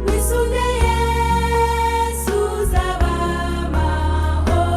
Wisunge Yesu uzaba amahoro.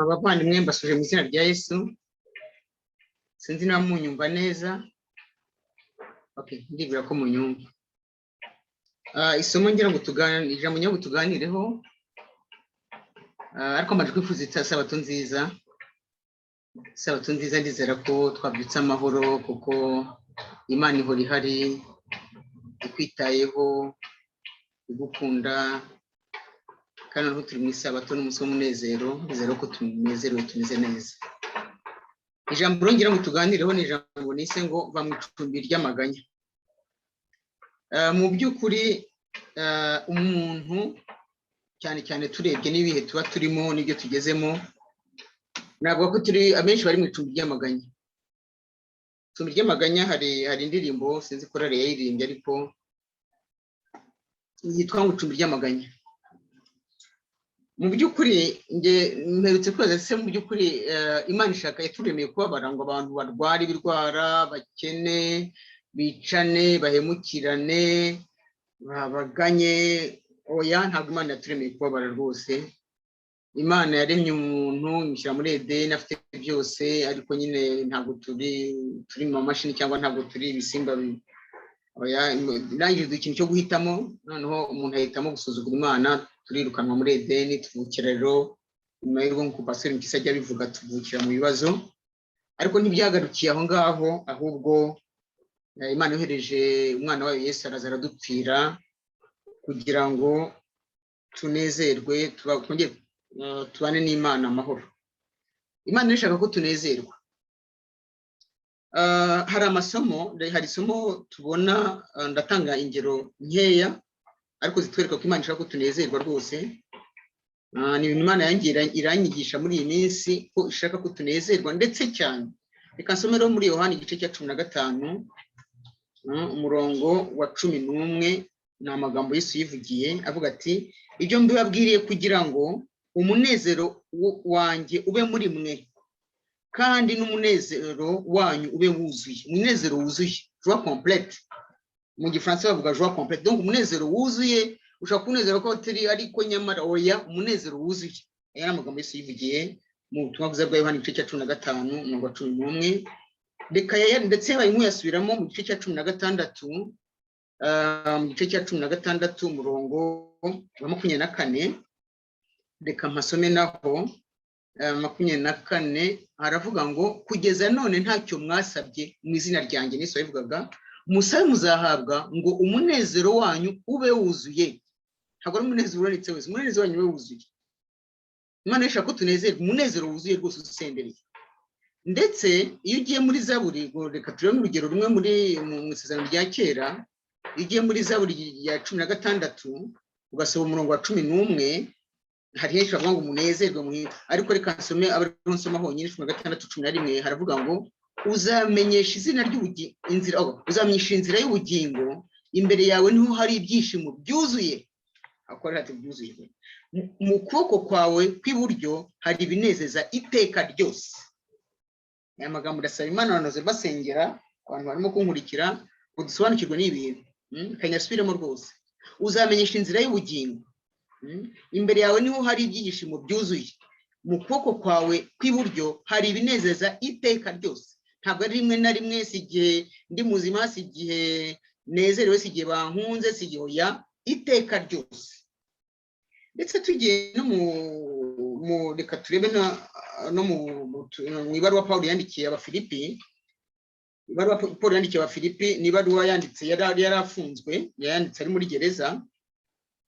Bavandimwe mbasuje mu izina rya Yesu. Sinzi niba munyumva neza. Okay, ndibwira ko munyumva. Isomo ngira ngo ijambo ngira ngo tuganireho. Ariko amaje kwifuza isabato nziza. Isabato nziza ndizera ko twabyutse amahoro kuko Imana ihora ihari, ikwitayeho, igukunda. Kandi aho turi mu isabato n'umunsi w'umunezero, ndizera ko tunezerewe tumeze neza. Ijambo ngira ngo tuganireho ni ijambo nise ngo va mu icumbi ry'amaganya. Mu by'ukuri umuntu cyane cyane turebye n'ibihe tuba turimo n'ibyo tugezemo, ntabwo ko turi abenshi bari mu icumbi ry'amaganya. Icumbi ry'amaganya hari indirimbo sinzi ko rare yayirimbye ariko yitwa ngo icumbi ry'amaganya. Mu by'ukuri nge mperutse kwibaza se mu by'ukuri Imana ishaka yaturemeye kubabara ngo abantu barware ibirwara, bakene, bicane, bahemukirane, babaganye. Oya, ntabwo Imana yaturemeye kubabara rwose. Imana yaremye umuntu imushyira muri Edeni afite byose, ariko nyine ntabwo turi mu mashini cyangwa ntabwo turi ibisimba. Oya, nangije ikintu cyo guhitamo, noneho umuntu ahitamo gusuzugura Imana, turirukanwa muri Edeni, tuvukira rero nyuma y'urwo nk'uko Pastor Mpyisi ajya abivuga, tuvukira mu bibazo. Ariko ntibyagarukiye aho ngaho, ahubwo Imana yohereje umwana wayo Yesu araza aradupfira kugira ngo tunezerwe, tubane n'Imana amahoro. Imana ishaka ko tunezerwa. Hari amasomo, hari isomo tubona, ndatanga ingero nkeya ariko zitwereka ko Imana ishaka ko tunezerwa rwose. Ni ibintu Imana iranyigisha muri iyi minsi ko ishaka ko tunezerwa ndetse cyane. Reka nsomero muri Yohana igice cya 15 umurongo wa 11. Ni amagambo Yesu yivugiye avuga ati, ibyo mbibabwiriye kugira ngo umunezero wanjye ube muri mwe kandi n'umunezero wanyu ube wuzuye. Umunezero wuzuye, joie complète. Mu gifaransa bavuga joie complète. Donc umunezero wuzuye, ushaka kunezero ko turi ariko nyamara oya, umunezero wuzuye. Aya amagambo Yesu yivugiye mu butumwa bwiza bwa Yohana igice cya 15 umurongo wa 11. Reka ndetse bayimwe yasubiramo mu gice cya 16, mu gice cya 16 umurongo wa 24. Reka mpasome naho 24 haravuga ngo kugeza none ntacyo mwasabye mu izina ryanjye. Yesu yavugaga musabe muzahabwa ngo umunezero wanyu ube wuzuye. Ntabwo ari umunezero uranitse wese, umunezero wanyu ube wuzuye. Imana ishaka ko tunezerwa, umunezero wuzuye rwose usendereye. Ndetse iyo ugiye muri Zaburi, reka turebe urugero rumwe mu isezerano rya kera. Iyo ugiye muri Zaburi ya 16 ugasoma umurongo wa 11, hari henshi bavuga ngo umunezerwe muhira, ariko reka nsome nsoma honyine 16:11 haravuga ngo uzamenyesha izina ry'ubugingo inzira, uzamenyesha inzira y'ubugingo, imbere yawe niho hari ibyishimo byuzuye. Akora ati byuzuye. Mu kuboko kwawe kw'iburyo hari ibinezeza iteka ryose. Aya magambo ndasaba Imana banoze basengera abantu barimo kunkurikira ngo dusobanukirwe n'ibintu. Kanyasubiremo rwose. Uzamenyesha inzira y'ubugingo, imbere yawe niho hari ibyishimo byuzuye. Mu kuboko kwawe kw'iburyo hari ibinezeza iteka ryose. Ntabwo ari rimwe na rimwe, si igihe ndi muzima, si igihe nezerewe, si igihe bankunze, si igihe oya, iteka ryose. Ndetse tugiye no mu reka turebe no mu ibaruwa Paulo yandikiye Abafilipi. Ibaruwa Paulo yandikiye Abafilipi ni ibaruwa yanditse yari afunzwe, yanditse ari muri gereza.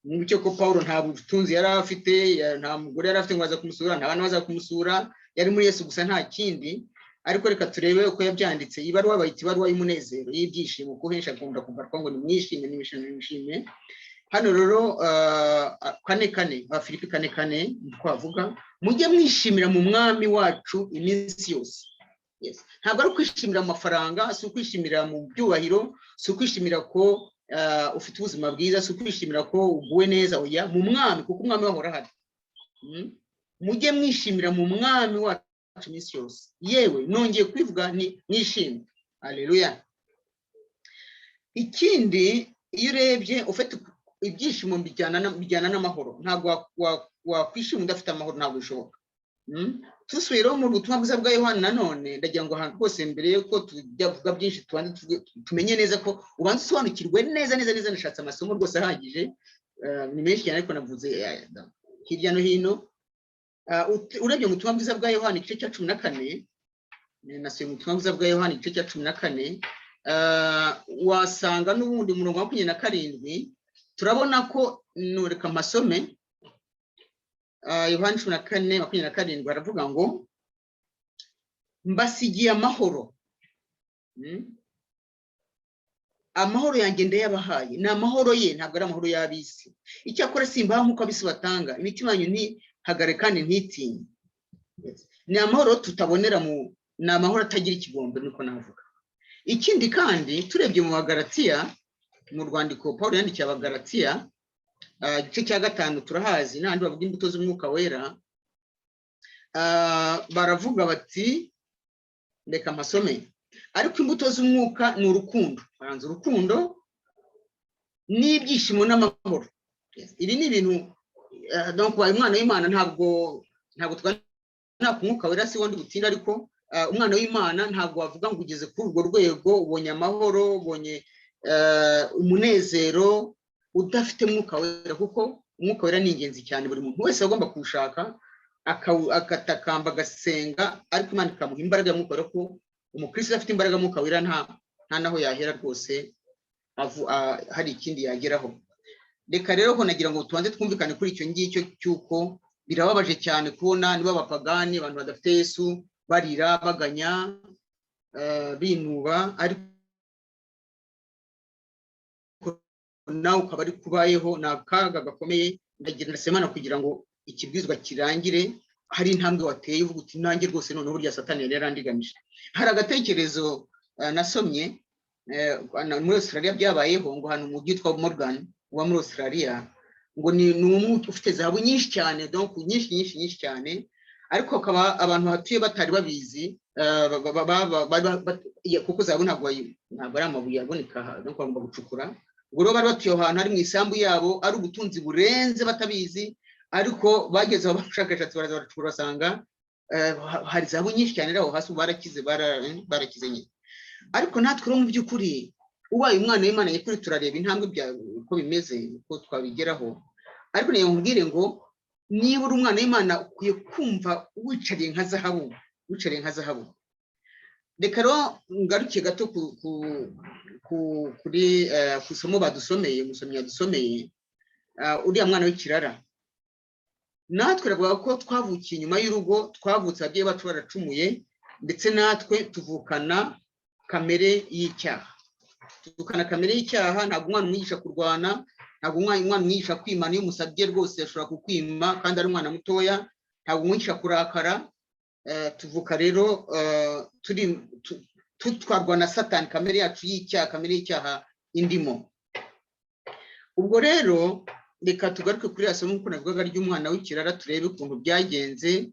Mu cyo ko Paulo nta butunzi yari afite, nta mugore yari afite ngo aza kumusura, nta bana baza kumusura, yari muri Yesu gusa nta kindi. Ariko reka turebe uko yabyanditse. Ibaruwa bayita ibaruwa y'umunezero, y'ibyishimo, ko henshi akunda kugarwa ngo nimwishime nimwishime. Hano rero 4:4 Abafilipi 4:4 twavuga mujye mwishimira mu mwami wacu iminsi yose. Yes. Ntabwo ari kwishimira amafaranga, si kwishimira mu byubahiro, si kwishimira ko ufite ubuzima bwiza, si kwishimira ko uguwe neza, oya, mu mwami, kuko umwami wahora ahari. Mujye mwishimira mu mwami wacu iminsi yose. Yewe nongeye kwivuga ni mwishimire. Haleluya. Ikindi iyo urebye ufite ibyishimo bijyana n'amahoro, ntabwo wakwishima udafite amahoro, ntabwo bishoboka. tusubiraho mu butumwa bwiza bwa Yohana nanone ndagira ngo ahantu hose mbere yuko tujya byinshi tumenye neza ko ubanza usobanukirwe neza nashatse amasomo rwose ahagije ni menshi cyane ariko navuze hirya no hino urebye mu butumwa bwiza bwa Yohana igice cya 14 nasuye mu butumwa bwiza bwa Yohana igice cya 14 wasanga n'ubundi murongo wa 27 turabona ko Reka masome Yohana 14:27 baravuga ngo mbasigiye amahoro amahoro yanjye ndayabahaye ni amahoro ye ntabwo ari amahoro y'abisi icyakora simbaha nk'uko abisi batanga imitima yanyu ntihagare kandi ntitinye ni amahoro tutabonera ni amahoro atagira ikigombe niko navuga ikindi kandi turebye mu Bagalatiya mu rwandiko Paulo yandikiye Abagalatiya igice cya 5 turahazi n'andi bavuga imbuto z'umwuka wera baravuga bati reka masome ariko imbuto z'umwuka ni urukundo baranze urukundo n'ibyishimo n'amahoro ibi ni ibintu donc umwana w'Imana ntabwo twana kumwuka wera si wondi gutinda ariko umwana w'Imana ntabwo wavuga ngo ugeze kuri urwo rwego ubonye amahoro ubonye umunezero udafite mwuka wera kuko umwuka wera ni ingenzi cyane buri muntu wese agomba kuwushaka akatakamba agasenga ariko Imana ikamuha imbaraga y'umwuka wera ko umukristo afite imbaraga y'umwuka wera nta naho yahera rwose hari ikindi yageraho reka rero ko nagira ngo tubanze twumvikane kuri icyo ngicyo cyuko birababaje cyane kubona niba abapagani abantu badafite Yesu barira baganya binuba ariko nawe ukaba ari kubayeho nakaga gakomeye ndagira nasemana kugira ngo ikibwizwa kirangire hari intambwe wateye uvuga uti nanjye rwose none burya Satani yarandigamije hari agatekerezo nasomye muri Australia byabayeho ngo hano mu byitwa Morgan wa muri Australia ngo ni umwe ufite zahabu nyinshi cyane donc nyinshi cyane ariko akaba abantu hatuye batari babizi kuko zahabu ntabwo ari amabuye aboneka donc bagomba gucukura ubwo rero bari batuye ahantu hari mu isambu yabo ari ubutunzi burenze batabizi ariko bageze aho bashakashatsi baracukura basanga hari zahabu nyinshi cyane aho hasi barakize nyine ariko natwe rero mu by'ukuri ubaye umwana w'Imana nyakuri turareba intambwe bya uko bimeze uko twabigeraho ariko niyo nkubwire ngo niba uri umwana w'Imana ukwiye kumva wicariye nka zahabu reka rero ngarukiye gato kuri kusomo badusomeye umusomyi yadusomeye uriya mwana w'ikirara natwe ravuga ko twavukiye inyuma y'urugo twavutse ababyeyi bacu baracumuye ndetse natwe tuvukana kamere y'icyaha ntabwo umwana umwigisha kurwana ntabwo umwana umwigisha kwimana iyo umusabye rwose yashobora kukwima kandi ari umwana mutoya ntabwo umwigisha kurakara tuvuka rero tutwarwa na Satani kamere yacu y'icyaha indimo ubwo rero reka tugaruke kuri yasomo uko navugaga ry'umwana w'ikirara turebe ukuntu byagenze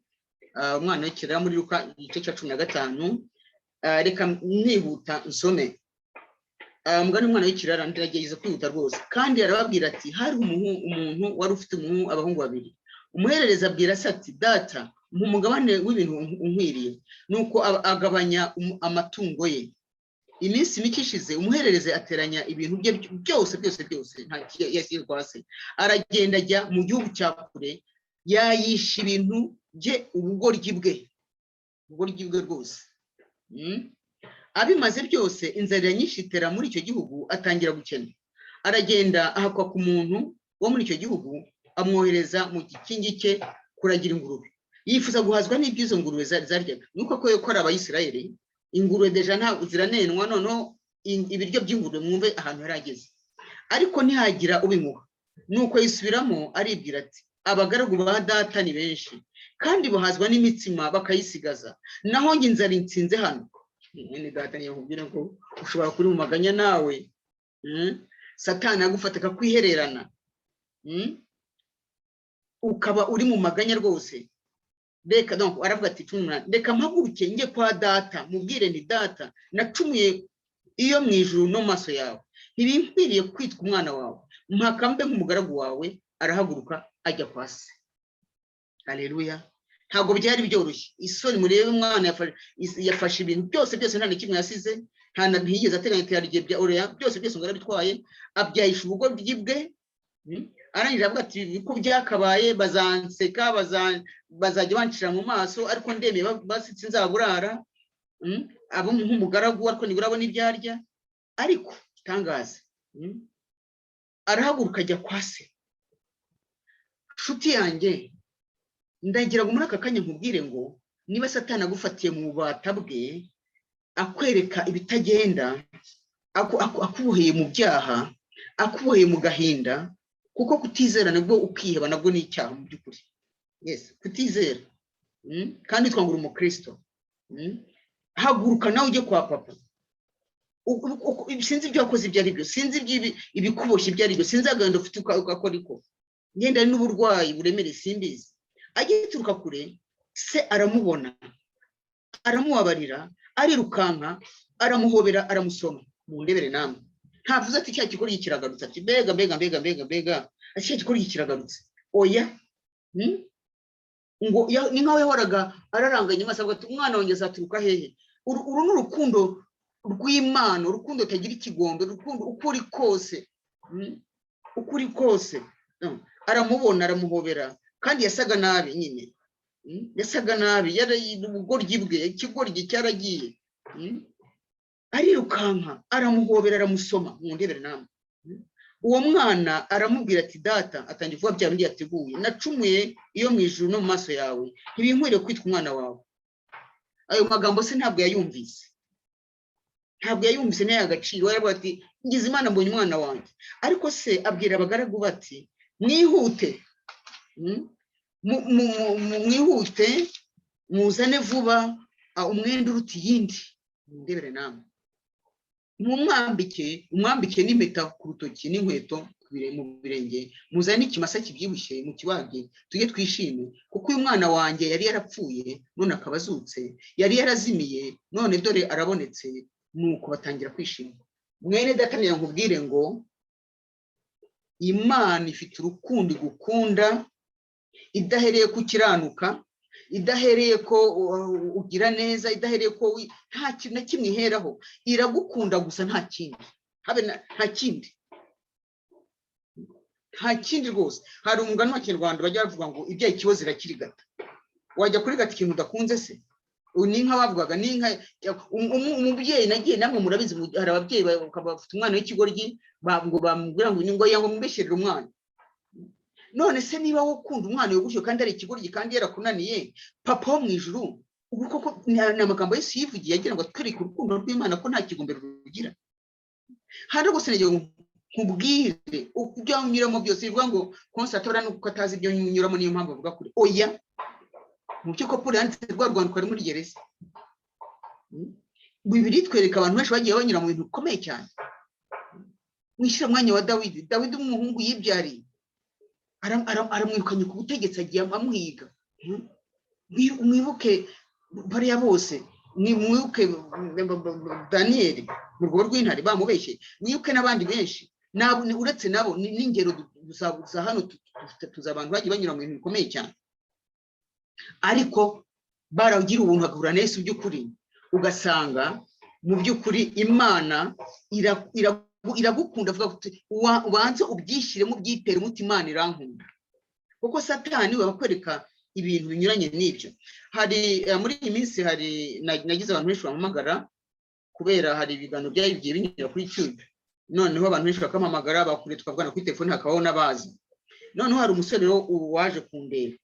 umwana w'ikirara muri Luka igice cya 15 reka nihuta nsome umugani w'umwana w'ikirara ndiragerageza kwihuta rwose kandi arababwira ati hari umuntu wari ufite abahungu babiri umuherereza abwira se ati data umugabane w'ibintu unkwiriye nuko agabanya amatungo ye iminsi mike ishize umuherereze ateranya ibintu bye byose nta yashyirwa hasi aragenda ajya mu gihugu cya kure yayisha ibintu bye ubugoryi bwe rwose abimaze byose inzara nyinshi itera muri icyo gihugu atangira gukena aragenda ahakwa ku muntu wo muri icyo gihugu amwohereza mu gikingi cye kuragira ingurube yifuza guhazwa n'iby'izo ngurube zaryaga nuko ko ari Abayisiraheli ingurube deja nta ziranenwa noneho ibiryo by'ingurube mwumve ahantu yarageze ariko ntihagira ubimuha nuko yisubiramo aribwira ati abagaragu ba data ni benshi kandi bahazwa n'imitsima bakayisigaza naho nge inzara insinze hano mwene data niyo nkubwira ko ushobora kuri mu maganya nawe Satani agufata akakwihererana ukaba uri mu maganya rwose reka donc aravuga ati reka mpaguruke njye kwa data mubwire nti data nacumuye iyo mu ijuru no maso yawe ntibinkwiriye kwitwa umwana wawe mpaka nk'umugaragu wawe. Arahaguruka ajya kwa se. Haleluya. ntabwo byari byoroshye. Isoni murebe umwana yafashe ibintu byose nta na kimwe yasize, ntiyigeze ateganya iterambere rya oreya, byose ngo arabitwaye, abyayisha ubugoryi bwe. Arangije avuga ati ko byakabaye bazanseka, bazajya bancira mu maso, ariko ndemeye basitse nzaburara, abo nk'umugaragu ariko nibura abona ibyarya. Ariko itangaza, arahaguruka ajya kwa se. Nshuti yanjye, ndagira ngo muri aka kanya nkubwire ngo niba Satani agufatiye mu bubata bwe, akwereka ibitagenda, akuboheye mu byaha, akuboheye mu gahinda, kuko kutizera nabwo ukiheba nabwo ni icyaha mu by'ukuri. Yes, kutizera. Kandi twangura umukristo. Haguruka nawe ujye kwa papa. Sinzi ibyo wakoze ibyo ari byo, sinzi ibikuboshye ibyo ari byo, sinzi agahinda ufite ukakora iko. Ngenda n'uburwayi buremere simbizi. Agituruka kure, se aramubona, aramubabarira, arirukanka, aramuhobera, aramusoma. Mu ndebere namwe. Ntavuze ati cya gikora gikiragarutse, ati mbega ati cya gikora gikiragarutse. Oya. Ngo ni nkawe yahoraga araranganya amaso avuga ati umwana wanjye azaturuka hehe. Uru n'urukundo rw'Imana, urukundo tagira ikigondo, urukundo ukuri kose. Aramubona, aramuhobera, kandi yasaga nabi nyine. Yasaga nabi, yari ubugoryi bwe, ikigoryi cyaragiye. Arirukanka, aramuhobera, aramusoma. Mu ndebere namwe. Uwo mwana aramubwira ati data, atangiye kuvuga bya bindi yateguye, nacumuye iyo mu ijuru no mu maso yawe, ntibinkwiriye kwitwa umwana wawe. Ayo magambo se ntabwo yayumvise. Nayo agaciro. Yaravuga ati ngize Imana mbonye umwana wanjye. Ariko se abwira abagaragu bati mwihute, mwihute muzane vuba umwenda uruta iyindi. Ndebere namwe. Umwambike n'impeta ku rutoki n'inkweto mu birenge, muzane ikimasa kibyibushye mu kibage, tujye twishime, kuko uyu mwana wanjye yari yarapfuye none akaba azutse, yari yarazimiye none dore arabonetse. Nuko batangira kwishima. Mwene data nkubwire ngo Imana ifite urukundo igukunda, idahereye ku kiranuka, idahereye ko ugira neza, idahereye ko nta kintu na kimwe iheraho. Iragukunda gusa, nta kindi. Nta kindi rwose. Hari umugani wa Kinyarwanda bajya bavuga ngo ibyaye ikibazo irakirigata. Wajya kurigata ikintu udakunze se? Ni nka bavugaga, ni nka umubyeyi nagiye namwe murabizi, hari ababyeyi bafite umwana w'ikigoryi ngo bamubwira ngo mubeshyerere umwana. None se niba wo ukunda umwana wogushywe kandi ari ikigoryi kandi yarakunaniye, papa wo mu ijuru, ubu koko ni amagambo Yesu yivugiye agira ngo atwereke urukundo rw'Imana ko nta kigombero rugira. Hari rwose nagiye nkubwire ibyo unyuramo byose, bivuga ngo Consolate nuko atazi ibyo unyuramo niyo mpamvu avuga kuri. Oya, mu cyuko Paul yanditse rwa rwandiko ari muri gereza. Bibiri twereka abantu benshi bagiye banyura mu bintu bikomeye cyane. Mwishyira mwanya wa Dawidi umuhungu yibyariye, aramwirukanye ku butegetsi, agiye amuhiga. Mwibuke bariya bose, mwibuke Daniel mu rwobo rw'intare bamubeshye, mwibuke n'abandi benshi. Uretse nabo n'ingero za hano tuza abantu bagiye banyura mu bintu bikomeye cyane. Ariko baragira ubuntu bagahura na Yesu by'ukuri, ugasanga mu by'ukuri Imana iragukunda, avuga ati ubanze ubyishyiremo ubyitere umuti, Imana irankunda. Kuko Satani we bakwereka ibintu binyuranye n'ibyo. Hari muri iyi minsi nagize abantu benshi bampamagara, kubera hari ibiganiro byagiye binyura kuri YouTube. Noneho abantu benshi bakampamagara, bakuriye tukavugana kuri telefone, hakabaho n'abazi. Noneho hari umusore waje kundeba.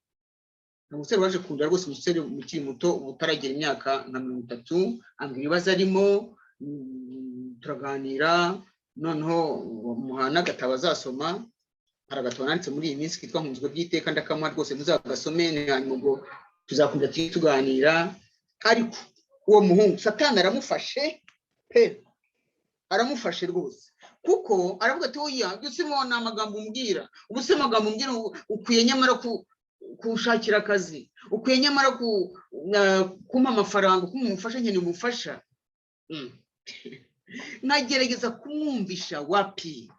Umusore waje kundeba rwose, umusore ukiri muto utaragera imyaka nka 30, ambwira ibibazo arimo, turaganira. Noneho muhana agatabo azasoma, aragatabo nanditse muri iyi minsi kitwa nk'umuzwe by'iteka, ndakamuha rwose muzagasome, hanyuma ubwo tuzakunda tuganira. Ariko uwo muhungu Satani aramufashe aramufashe rwose, kuko aravuga ati oya, dusimo na amagambo umbwira, ubuse amagambo umbwira ukwiye nyamara kushakira akazi, ukwiye nyamara kumpa amafaranga, kumufasha nyene umufasha. Nagerageza kumwumvisha, wapi,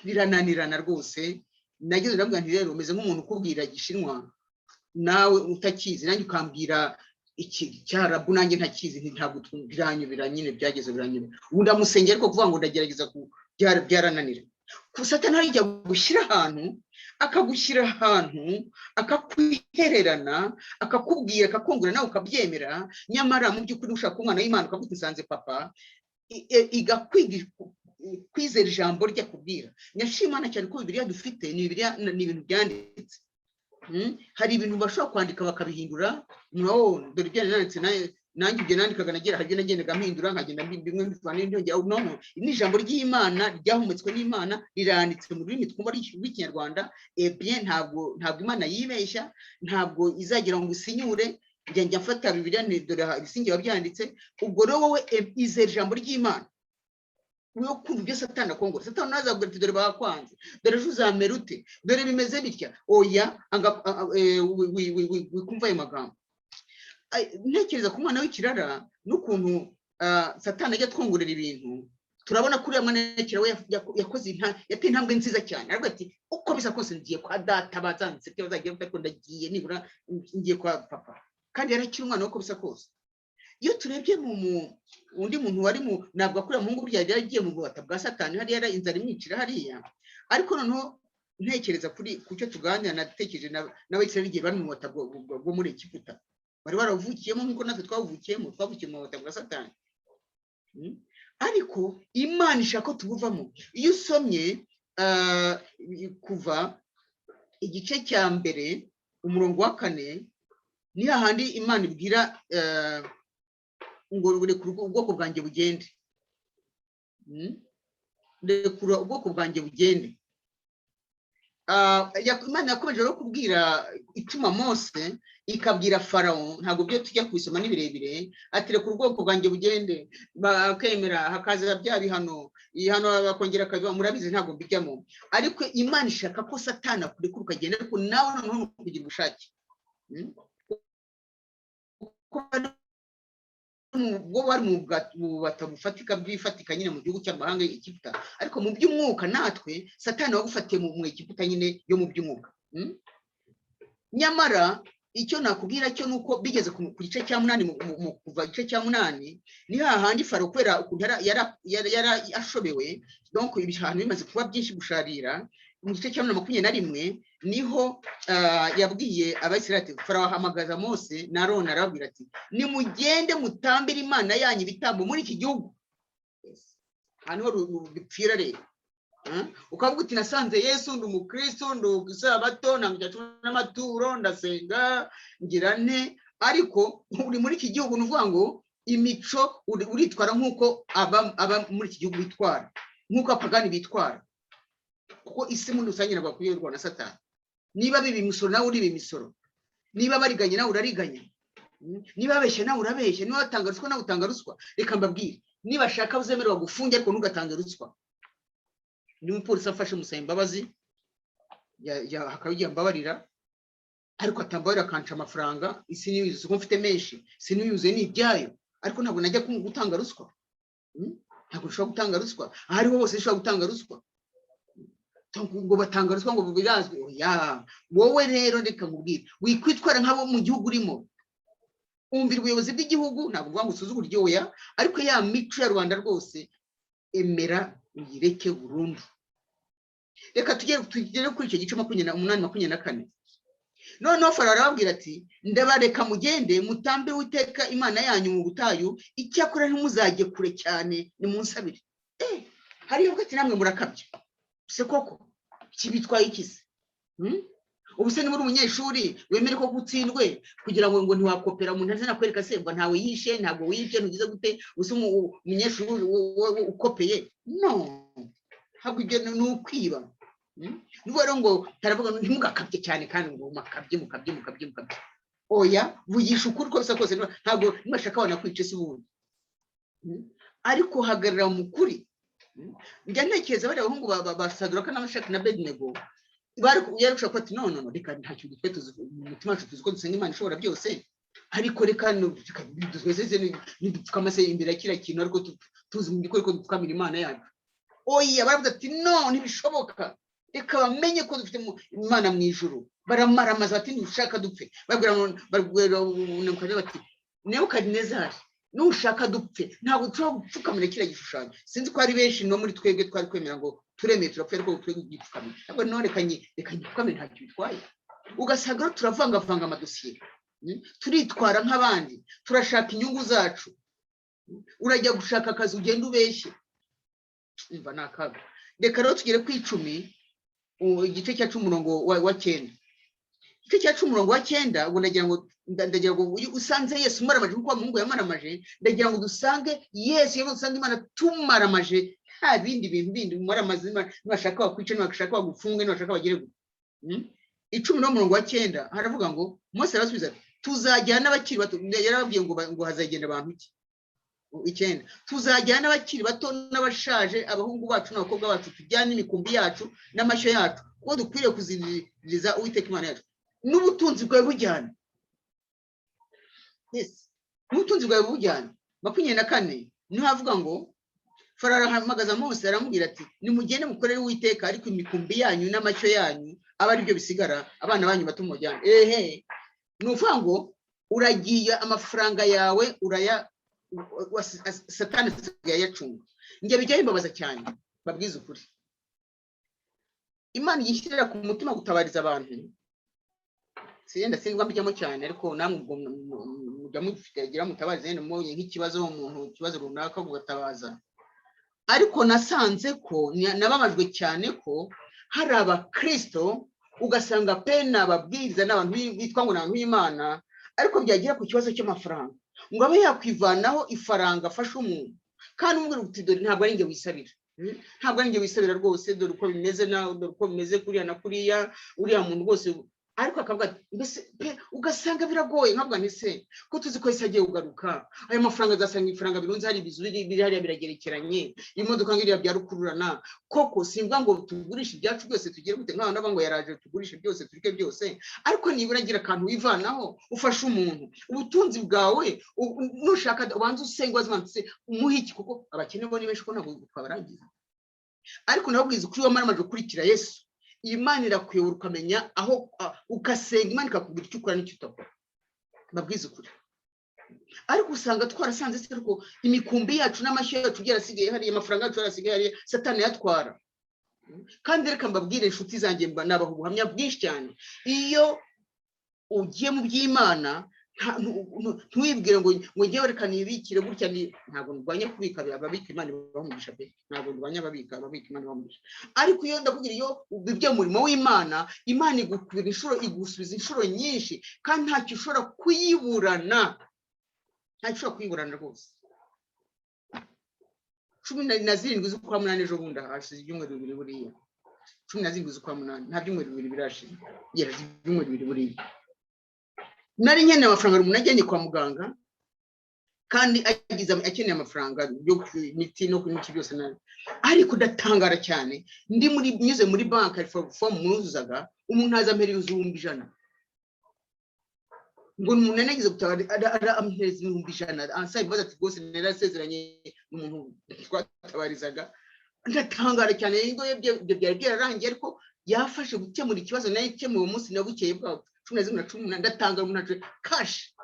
birananirana rwose. Nageze ndavuga nti rero umeze nk'umuntu ukubwira Gishinwa nawe utakizi nanjye ukambwira iki cyarabu nanjye ntakizi ntabwo biranyubira nyine byageze biranyubira ubundi amusengera ariko kuvuga ngo ndagerageza byarananira Satani ajya gushyira ahantu akagushyira ahantu akakwihererana akakubwira akakungura nawe ukabyemera nyamara mu by'ukuri ushaka umwana w'Imana ukavuga nsanze papa igakwigisha kwizera ijambo rye kubwira nyashimana cyane ko Bibiliya dufite ni ibintu byanditse hari ibintu bashobora kwandika bakabihindura dore ibyo nanditse nanjye ibyo nandikaga nagendaga mpindura nkagenda bimwe bivana no ni ijambo ry'Imana ryahumetswe n'Imana riranditse mu rurimi twumva rw'Ikinyarwanda bien ntabwo Imana yibeshya ntabwo izagira ngo isinyure njya mfata Bibiliya dore isingiye wabyanditse ubwo rero wowe izera ijambo ry'Imana wewe kumva ibyo Satani akongora Satani nazabwira ati dore bakwanze dore uzamera ute dore bimeze bitya oya wikumva ayo magambo ntekereza ku mwana w'ikirara n'ukuntu Satani ajya twongorera ibintu turabona kuri ya mwana we yakoze yateye intambwe nziza cyane aravuga ati uko bisa kose ngiye kwa data bazanse cyo bazagiye ko ndagiye nibura ngiye kwa papa kandi yarakiri umwana uko bisa kose iyo turebye mu undi muntu wari mu nabwo akora mu ngo burya yagiye mu bubata bwa Satani hari yara inzara imwicira hariya ariko noneho ntekereza kuri kucyo tuganira natekereje n'abakirari igihe bari mu bubata bwo muri Egiputa bari baravukiyemo nkuko natwe twavukiye mu bubata bwa Satani ariko Imana ishaka ko tubuvamo iyo usomye kuva igice cya mbere umurongo wa 4 ni hahandi Imana ibwira ngo ubwoko bwanjye bugende rekura ubwoko bwanjye bugende Imana yakomeje no kubwira ituma Mose ikabwira Farawo ntabwo byo tujya kubisoma ni birebire ati rekura ubwoko bwanjye bugende bakemera hakaza bya bihano bakongera akabiba murabizi ntabwo mbijyamo ariko Imana ishaka ko Satani akurekura ukagenda ariko nawe noneho kugira ubushake ubwo bari mu bubata bufatika bwifatika nyine mu gihugu cy'amahanga Egiputa ariko mu by'umwuka natwe Satani wagufatiye mu Egiputa nyine yo mu by'umwuka nyamara icyo nakubwira cyo nuko bigeze ku gice cya 8 mu kuva gice cya 8 ni hahandi Farawo kwera ukuntu yara ashobewe donc ibihano bimaze kuba byinshi gusharira mu gice cya 21 niho yabwiye Abisirayeli Farawo ahamagaza Mose na Aroni arabwira ati nimugende mutambira Imana yanyu ibitambo muri iki gihugu hano rupfira rero ukavuga uti nasanze Yesu ndi umukristo ndi ugusabato namujyacu n'amaturo ndasenga ngira nte ariko uri muri iki gihugu nuvuga ngo imico uritwara nkuko aba muri iki gihugu bitwara nkuko apagani bitwara kuko isi muri rusange nabwo kuyoborwa na Satani niba bibi imisoro nawe uri imisoro niba bariganye nawe urariganya niba abeshye nawe urabeshye niba watanga ruswa nawe utanga ruswa reka mbabwire niba shaka uzemerwa gufunga ariko ntugatanga ruswa ni umupolisi afashe musaba imbabazi akabigira mbabarira ariko atambarira kanca amafaranga isi niyuzuye ko mfite menshi siniyuzuye ni ibyayo ariko ntabwo najya gutanga ruswa ntabwo ushobora gutanga ruswa ahariho hose ushobora gutanga ruswa ngo batanga ruswa ngo birazwe oya wowe rero reka mubwire wikwitwara nk'abo mu gihugu urimo umvira ubuyobozi bw'igihugu ntabwo uvuga ngo usuzugure iryoya ariko ya mico ya Rwanda rwose emera uyireke burundu reka tugere kuri icyo gice 28-24 noneho Farawo arababwira ati ndabareka mugende mutambe Uwiteka Imana yanyu mu butayu icyakora ntimuzajye kure cyane ni munsabire hariyo ati namwe murakabye se koko kibitwaye ikise ubu se ni muri umunyeshuri wemere ko gutsindwe kugira ngo ntiwakopera umuntu aje nakwereka se ngo ntawe yishe ntabwo wibye nugize gute usa umunyeshuri ukopeye no habwo ibyo ni ukwiba niba rero ngo taravuga ntimugakabye cyane kandi ngo mukabye oya vugisha ukuri kose kose ntabwo nimashaka abana kwica se ubundi ariko hagarara mu kuri njya ntekereza bari abahungu basadura kana bashaka na Abednego bari yarusha ko ati no reka ntacyo dufite umutima wacu tuzi ko dusenga Imana ishobora byose ariko reka dusweze nidupfukamase imbere ya kira kintu ariko tuzi mu gikore ko dupfukamira Imana yacu oya baravuga ati no ntibishoboka reka bamenye ko dufite imana mu ijuru. Baramaramaza bati ntushaka dupfe, babwira bati Nebukadinezari nushaka dupfe ntabwo tushobora gupfukamira kiriya gishushanyo. Sinzi ko ari benshi no muri twebwe twari kwemera ngo turemeye turapfe ariko twebwe gipfukamira, ntabwo none reka gipfukamira ntacyo bitwaye. Ugasanga turavangavanga amadosiye, turitwara nk'abandi, turashaka inyungu zacu. Urajya gushaka akazi ugenda ubeshye, umva nakaga. Reka rero tugere ku 10 igice cya 10 umurongo wa 9. Igice cya 10 umurongo wa 9 ubwo ndagira ngo usanze Yesu maramaje kuko Mungu yamaramaje. Ndagira ngo dusange Yesu yego dusange Imana tumaramaje, nta bindi bintu bindi maramaze. Nashaka wakwica, nashaka wagufunge, nashaka bagire 10 no umurongo wa 9 haravuga ngo Mose arasubiza ati tuzajyana n'abakiri bato. Yarababwiye ngo hazagenda abantu iki 9 tuzajyana n'abakiri bato n'abashaje, abahungu bacu n'abakobwa bacu, tujyane imikumbi yacu n'amashyo yacu, ko dukwiriye kuziririza Uwiteka Imana yacu. N'ubutunzi bwawe bujyana. Yes, n'ubutunzi bwawe bujyana. 24 niho havuga ngo Farawo arahamagaza Mose aramubwira ati nimugende mukorere Uwiteka, ariko imikumbi yanyu n'amashyo yanyu aba ari byo bisigara, abana banyu bato mujyana. Nuvuga ngo uragiye amafaranga yawe uraya Satani yacunga. Njye bijya bimbabaza cyane, babwiza ukuri. Imana yishyirira ku mutima gutabariza abantu. Siyenda singwa mbijyamo cyane, ariko namwe mujya mufite gira mutabarize yene moye nk'ikibazo umuntu ikibazo runaka gutabaza. Ariko nasanze ko nababajwe cyane ko hari abakristo ugasanga pena babwiriza n'abantu bitwa ngo n'abantu y'Imana, ariko byagira ku kibazo cy'amafaranga ngo abe yakwivanaho ifaranga afashe umuntu, kandi umwe uti dore ntabwo ari nge wisabira, ntabwo ari nge wisabira rwose, dore uko bimeze nawe, dore uko bimeze kuriya na kuriya, uriya muntu rwose. Ariko akavuga mbese ugasanga biragoye, nkavuga nti se ko tuzi ko Yesu agiye kugaruka, ayo mafaranga azasanga ifaranga birunze hari bizu biri hariya biragerekeranye, imodoka ngiriya byarukururana. Koko simva ngo tugurishe ibyacu byose tugire gute, nk'aho nabo ngo yaraje tugurishe byose turike byose, ariko nibura ngira akantu wivanaho ufashe umuntu. Ubutunzi bwawe nushaka ubanza usenga wazimantse umuhe iki, kuko abakene bo ni benshi ko ntabwo twabarangiza. Ariko nababwiza kuri wamaramaje gukurikira Yesu, Imana irakuyobora ukamenya aho ugasenga, Imana ikakubwira icyo ukora n'icyo utakora. Babwiza ukuri. Ariko usanga twarasanze se ko imikumbi yacu n'amashyo yacu byarasigaye hari, amafaranga yacu yarasigaye hari, Satani yatwara. Kandi reka mbabwire inshuti zanjye nabaho ubuhamya bwinshi cyane. Iyo ugiye mu by'Imana ntuwibwire ngo ngewe reka nibikire gutya. Ntabwo ndwanya kubika ababika Imana bamugisha pe, ntabwo ndwanya ababika Imana bamugisha. Ariko iyo ndakubwira iyo ubibye umurimo w'Imana, Imana igukubira inshuro, igusubiza inshuro nyinshi, kandi ntacyo ushobora kuyiburana, ntacyo ushobora kuyiburana rwose. 17 z'ukwa munani ejo bundi hashize ibyumweru 2 buriya. 17 z'ukwa munani nta byumweru 2 birashize, yera ibyumweru 2 buriya. Nari nkeneye amafaranga umuntu ajyanye kwa muganga, kandi akeneye amafaranga yo miti no kuniki byose nari. Ariko datangara cyane, ndi muri nyuze muri bank form muzuzaga, umuntu aza mperi 100,000. Ngo umuntu nagize gutabara ampereza 100,000. Ansaye baza ati rwose narasezeranye n'umuntu twatabarizaga. Ndatangara cyane, ngo ibyo byari byararangiye, ariko yafashe gukemura ikibazo nayo cyemuwe umunsi nabukeye bwa 10 ndatanga umuntu cash.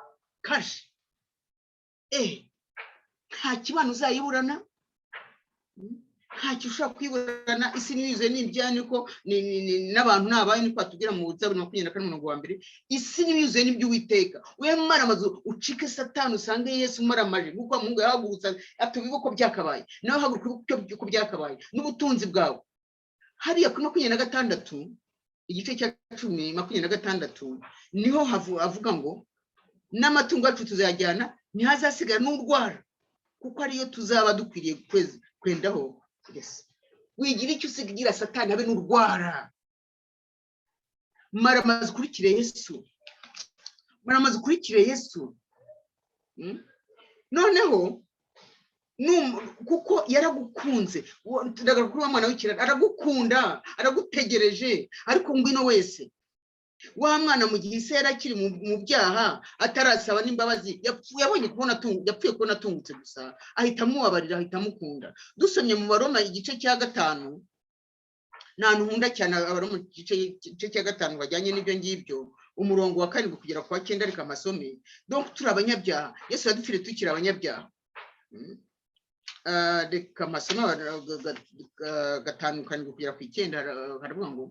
Nta kibano uzayiburana, ntacyo ushobora kwiburana. Isi niyize n'ibyane ko n'abantu nabaye niko atubwira mu Zaburi 24:1. Isi niyize n'ibyo Uwiteka. Uye maramazu ucike Satani usange Yesu maramaje, kuko Mungu yahagurutsa atubibuko byakabaye, nawe haguruka uko byakabaye. N'ubutunzi bwawe hariya kuri 26 igice cya 10:26 niho avuga ngo n'amatungo yacu tuzajyana, ntihazasigara n'urwara, kuko ariyo tuzaba dukwiriye kwendaho. Yes, wigira icyo usigira Satani habe n'urwara. Maramaze kurikire Yesu, noneho kuko yaragukunze. Ndagaruka umwana w'ikirara aragukunda, aragutegereje. Ariko ngwino wese wa mwana mu gihe ise yarakiri mu byaha atarasaba n'imbabazi, yabonye yapfuye kubona atungutse gusa, ahita amubabarira, ahita amukunda. Dusomye mu Baroma igice cya 5 nta nkunda cyane abari mu gice cya 5 bajyanye n'ibyo ngibyo umurongo wa 7 kugera kwa 9 ariko amasome donc turi abanyabyaha Yesu yadupfire tukiri abanyabyaha Reka masomo 5 kugera ku 9 haravuga ngo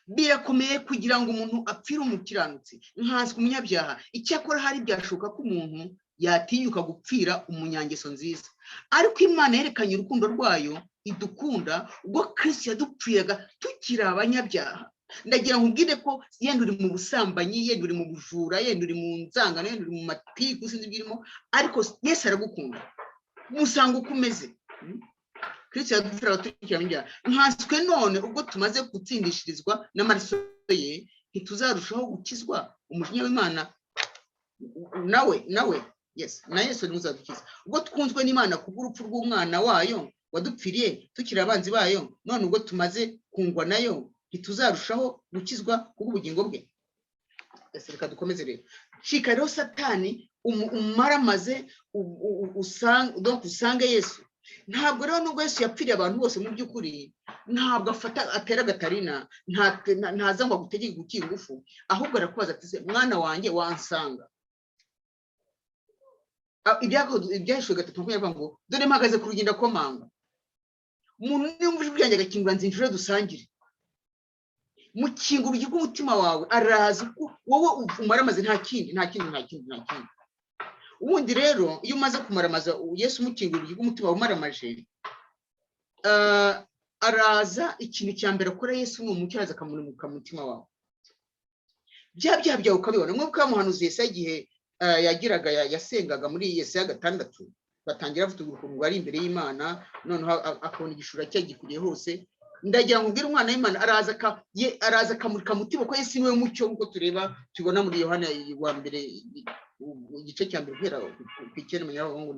birakomeye kugira ngo umuntu apfire umukiranutsi nkanswe umunyabyaha icyakora hari byashoka ko umuntu yatiyuka gupfira umunyangeso nziza ariko Imana yerekanye urukundo rwayo idukunda ubwo Kristo yadupfiraga tukiri abanyabyaha ndagira nkubwire ko yenda uri mu busambanyi yenda uri mu bujura yenda uri mu nzangano yenda uri mu matiku sinzi birimo ariko Yesu aragukunda musanga ukomeze Kristo yadupfiraga tukiri abanyabyaha nkanswe none ubwo tumaze gutsindishirizwa n'amaraso ye ntituzarushaho gukizwa umujinya w'Imana nawe yes na Yesu nimuzadukiza ubwo twunzwe n'Imana kubw'urupfu rw'umwana wayo wadupfiriye tukiri abanzi bayo none ubwo tumaze kungwa nayo ntituzarushaho gukizwa kubw'ubugingo bwe reka dukomeze rero shika rero satani umaramaze usange Yesu ntabwo rero nubwo Yesu yapfiriye abantu bose mu by'ukuri ntabwo afata atera gatarina ntaza ngo agutegeke gukira ingufu ahubwo arakubaza ati mwana wanjye wansanga ibyahishwe 3 avuga ngo dore mpagaze ku rugendo komanga umuntu yumvije ubyanjye agakingura nzinjira dusangire mukinga urugi rw'umutima wawe arazi ko wowe umaramaze nta kindi ubundi rero iyo umaze kumaramaza Yesu mukinga urugi rw'umutima wawe umaramaje araza ikintu cya mbere akora Yesu ni umucyo araza akamurika mu mutima wawe byaha byawe ukabibona mwebwe kamuhanuzi Yesaya igihe yagiraga yasengaga muri Yesaya 6 batangira avuga urukundo ari imbere y'Imana noneho akabona igishura cye gikuriye hose ndagira ngo ubwire umwana w'Imana araza akamurika mutima ko Yesu niwe mucyo nkuko tubona muri Yohana wa mbere igice cya 2 guhera ku 9 munyaho ngo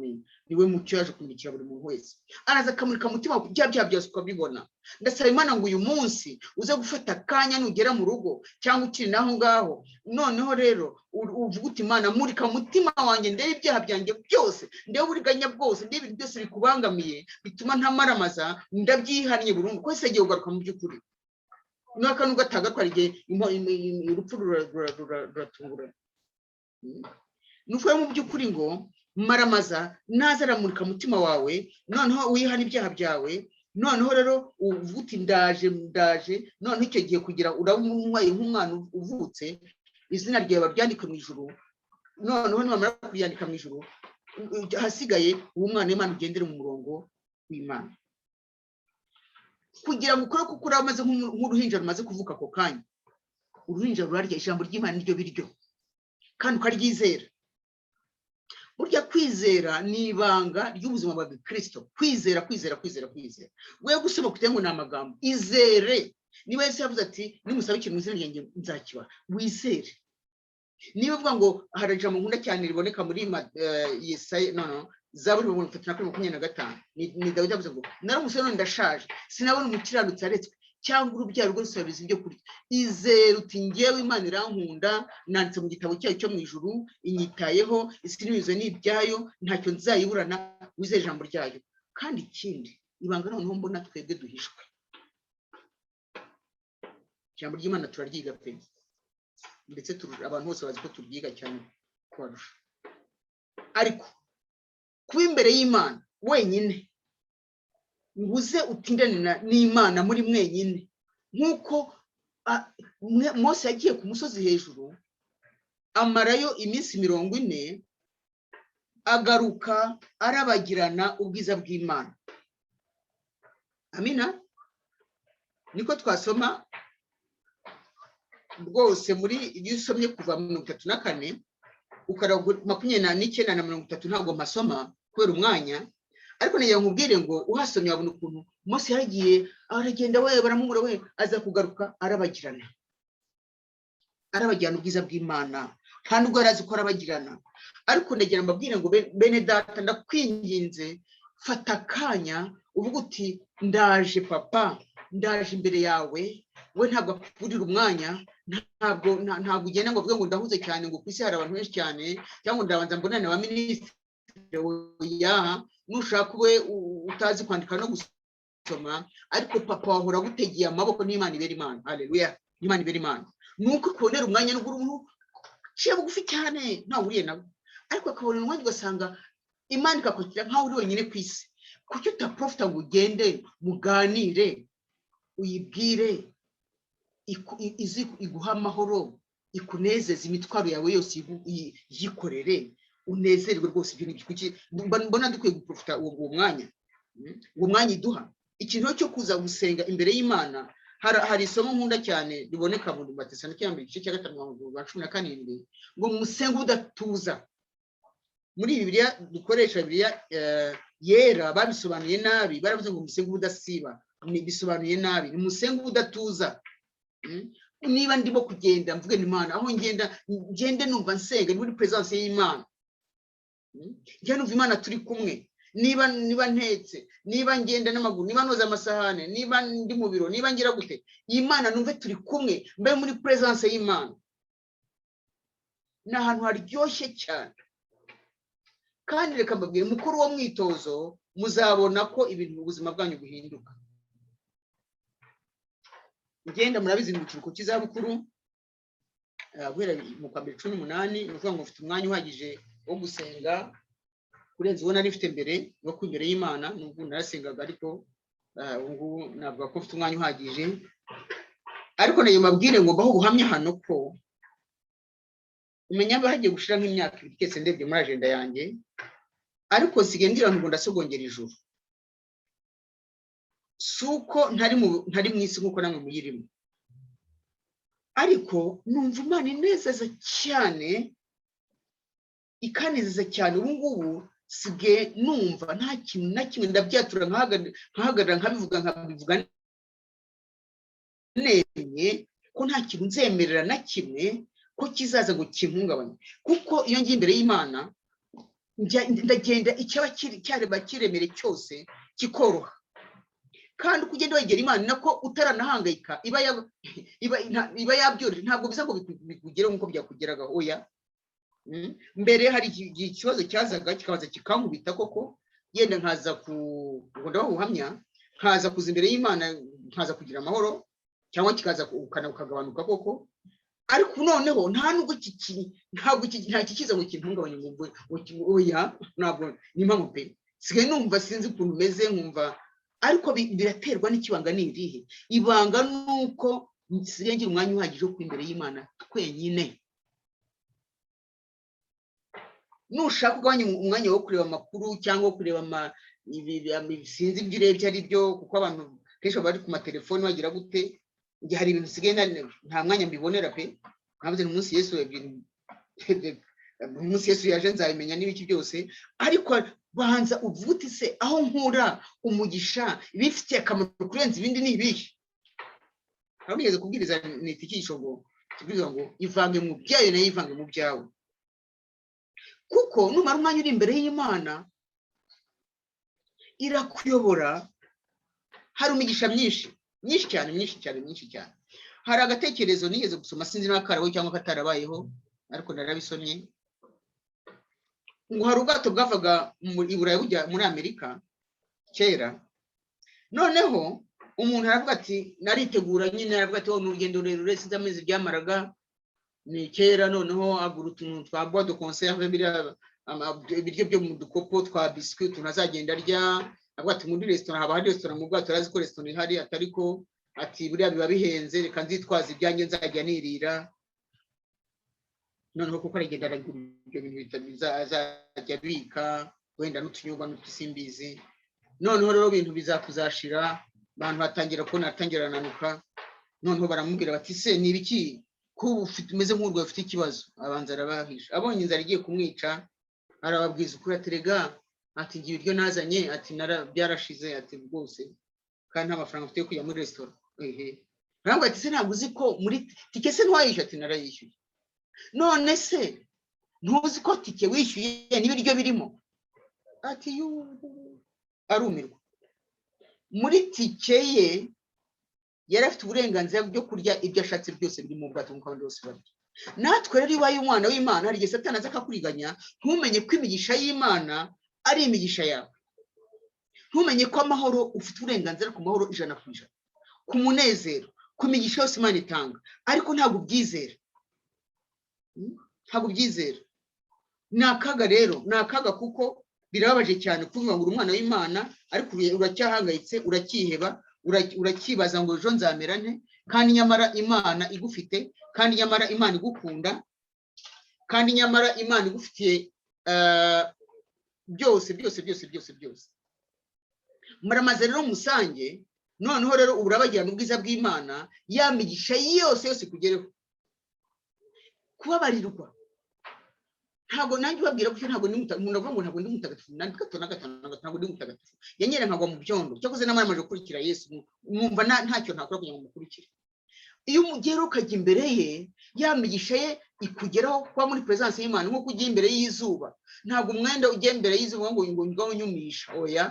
niwe mucyo yaje kumurikira buri muntu wese araza akamurika mutima byaha byose ukabibona ndasaba Imana ngo uyu munsi uze gufata kanya nugera mu rugo cyangwa ukiri naho ngaho noneho rero uvuga uti Imana murika mutima wanjye ndebe ibyaha byanjye byose ndebe uburiganya bwose ndebe ibintu byose bikubangamiye bituma ntamaramaza ndabyihannye burundu ko se giye ugaruka mu by'ukuri n'aka n'ugataga twarigiye urupfu ruratungura nufuye mu by'ukuri ngo maramaza nazaramurika mutima wawe noneho wihana ibyaha byawe noneho rero uvuti ndaje noneho icyo gihe kugira urabumwaye nk'umwana uvutse izina ryawe baryandika mu ijuru noneho nimamara kuryandika mu ijuru hasigaye uwo mwana w'Imana ugendere mu murongo w'Imana kugira ngo ukore kuko uramaze nk'uruhinja rumaze kuvuka ako kanya uruhinja rurarya ijambo ry'Imana niryo biryo kandi ukaryizera burya kwizera ni ibanga ry'ubuzima bwa Kristo kwizera we gusoma kutengo na amagambo izere niwe Yesu yavuze ati nimusaba ikintu mu izina ryanjye nzakiba wizere niba uvuga ngo haraje mu nkunda cyane riboneka muri Yesaya Zaburi 33:25 ni Dawidi yavuze ngo naramusore none ndashaje sinabona umukiranutsi aretswe cyangwa urubyaro rwose yabize ibyo kurya izere uti ngewe Imana irankunda nanditse mu gitabo cyayo cyo mu ijuru inyitayeho isi n'ibizwe n'ibyayo ntacyo nzayiburana wizere ijambo ryayo kandi ikindi ibanga noneho mbona twebwe duhishwe ijambo ry'Imana turaryiga pe ndetse abantu bose bazi ko turyiga cyane kwarusha ariko kuba imbere y'Imana wenyine nguze utindane n'Imana muri mwenyine nkuko Mose yagiye ku musozi hejuru amarayo iminsi 40 agaruka arabagirana ubwiza bw'Imana amina niko twasoma rwose muri iyo usomye kuva 34 ukarago 29 na 30 ntabwo masoma kubera umwanya ariko nayo nkubwire ngo uhasomye wabona ukuntu Mose yagiye aragenda we baramubura we aza kugaruka arabagirana ubwiza bw'Imana kandi ubwo arazi ko arabagirana ariko ndagira mbabwire ngo bene data ndakwinginze fata kanya uvuga uti ndaje papa ndaje imbere yawe we ntabwo akurira umwanya ntabwo ugenda ngo uvuge ngo ndahuze cyane ngo kwisi hari abantu benshi cyane cyangwa ndabanza mbonane wa minisitiri ya nushaka we utazi kwandika no gusoma ariko papa wahora gutegeye amaboko n'Imana ibera Imana. Haleluya. Imana ibera Imana. Nuko kubonera umwanya n'umuntu ciye bugufi cyane nta uriye nabo. Ariko akabona umwanya ugasanga Imana ikakwitira nkaho uri wenyine ku isi. Kuki utaprofita ngo ugende muganire uyibwire iguha amahoro ikunezeza imitwaro yawe yose yikorere unezerwe rwose ibyo ni kuki mbona dukwiye guprofita uwo mwanya iduha. Ikintu cyo kuza gusenga imbere y'Imana hari isomo nkunda cyane riboneka mu Matesalonike ya mbere igice cya 5:17 ngo musenge udatuza. Muri Bibiliya dukoresha Bibiliya yera babisobanuye nabi, baravuze ngo musenge udasiba, bisobanuye nabi. Ni musenge udatuza. Niba ndimo kugenda mvuge n'Imana aho ngende numva nsenga muri presence y'Imana. Njye numva Imana turi kumwe. Niba ntetse, niba ngenda n'amaguru, niba noza amasahane, niba ndi mu biro, niba ngira gute, Imana numve turi kumwe mbe muri presence y'Imana. Na hantu haryoshye cyane. Kandi reka mbabwire mukuru wo mwitozo muzabona ko ibintu mu buzima bwanyu buhinduka. Ngenda murabizi mu kiruhuko cy'izabukuru guhera mu kwa 18 nuvuga ngo mfite umwanya uhagije wo gusenga kurenza ubona rifite mbere no kwimbere y'Imana. Nubwo narasengaga ariko ubu navuga ko mfite umwanya uhagije. Ariko nayo mabwire ngo baho guhamya hano ko umenya bahagiye gushira nk'imyaka 2 kese ndebye muri agenda yanjye, ariko sigendira ngo ndasogongera ijuru. Suko ntari mu isi nkuko namwe muyirimo, ariko numva Imana inezeza cyane ikanezeza cyane. Ubu ngubu sige numva nta kintu na kimwe ndabyatura nkahagarara nkabivuga nemye ko nta kintu nzemerera na kimwe ko kizaza ngo kimpungabanye. Kuko iyo ngiye imbere y'Imana ndagenda icyaba cyareba kiremere cyose kikoroha. Kandi kugenda wegera Imana nako utaranahangayika iba yabyorera. Ntabwo biza ngo bikugere nkuko byakugeraga. Oya, mbere hari ikibazo cyazaga kikabaza kikankubita koko yenda nkaza ngo ndabahuhamya nkaza kuza imbere y'Imana nkaza kugira amahoro cyangwa kikaza ukagabanuka koko. Ariko noneho nta nubwo nta kikiza ngo kintungabanye ngo oya, ntabwo ni impamvu pe. Sigaye numva sinzi ukuntu meze nkumva, ariko biraterwa n'ikibanga n'irihe. Ibanga nuko nsigaye ngira umwanya uhagije wo imbere y'Imana twenyine. Nushaka ugabanya umwanya wo kureba amakuru cyangwa kureba sinzi ibyo urebye ari byo, kuko abantu kenshi bari ku matelefoni bagira gute. Njye hari ibintu sigaye nta mwanya mbibonera pe. Navuze umunsi Yesu yaje nzabimenya n'ibiki byose. Ariko banza uvuti se aho nkura umugisha bifitiye akamaro kurenza ibindi ni ibihe. Nabigeze kubwiriza nitikisho ngo tubivuga ngo ivange mu byayo nayo ivange mu byawe. Kuko numara umwanya uri imbere y'Imana irakuyobora. Hari umugisha myinshi cyane. Hari agatekerezo nigeze gusoma sinzi n'akaraho cyangwa katarabayeho ariko narabisomye ngo hari ubwato bwavaga i Burayi bujya muri Amerika kera. Noneho umuntu aravuga ati naritegura nyine, aravuga ati n'urugendo rurerure sinzi amezi byamaraga ni kera. Noneho agura utuntu twa bois de conserve ibiryo byo mu dukopo twa biscuit tunazagenda arya. Avuga ati muri restaurant haba hari restaurant mu bwato, arazi ko restaurant ihari atariko ati buriya biba bihenze reka nzitwaza ibyanjye nzajya nirira. Noneho kuko aragenda aragura ibyo bintu bizajya bika wenda n'utunyobwa n'utusimbizi. Noneho rero ibintu bizakuzashira abantu batangira kubona atangira nanuka. Noneho baramubwira bati se ni ibiki ko ufite umeze nk'urwaye ufite ikibazo. Abanza arabahisha, abonye inzara igiye kumwica arababwiza ukuri aterega ati ngiye ibiryo nazanye ati byarashize ati rwose kandi nta mafaranga mfite yo kujya muri restaurant. Ntabwo ati se ntabwo uzi ko muri tike se ntwayishyuye ati narayishyuye. None se ntuzi ko tike wishyuye n'ibiryo birimo? Ati arumirwa. Muri tike ye yari afite uburenganzira bwo kurya ibyo ashatse byose biri mu bwato nk'abandi bose barya. Natwe rero iwaye umwana w'Imana hari igihe Satani aza akakuriganya ntumenye ko imigisha y'Imana ari imigisha yawe. ntumenye ko amahoro ufite uburenganzira ku mahoro 100%, ku munezero, ku migisha yose Imana itanga, ariko ntabwo ubyizera. Ntabwo ubyizera. Ni akaga rero, ni akaga kuko birababaje cyane kuvuga ngo umwana w'Imana ariko uracyahangayitse, urakiheba, urakibaza ngo ejo nzamera nte, kandi nyamara Imana igufite, kandi nyamara Imana igukunda, kandi nyamara Imana igufitiye byose. Muramaze rero musange, noneho rero urabagirana ubwiza bw'Imana, yamigisha yose kugereho. Kubabarirwa ntabwo nanjye babwira ko ntabwo umuntu avuga ngo ntabwo ndi mutagatifu, ntabwo ndi mutagatifu, yanyere nkagwa mu byondo. Cyakoze n'amara gukurikira Yesu, mwumva ntacyo ntakora kugira ngo mukurikire. Iyo umugero ukajya imbere ye, yamigisha ye ikugeraho kuba muri presence y'Imana, nko kujya imbere y'izuba. Ntabwo umwenda ujya imbere y'izuba ngo ngaho nyumisha, oya.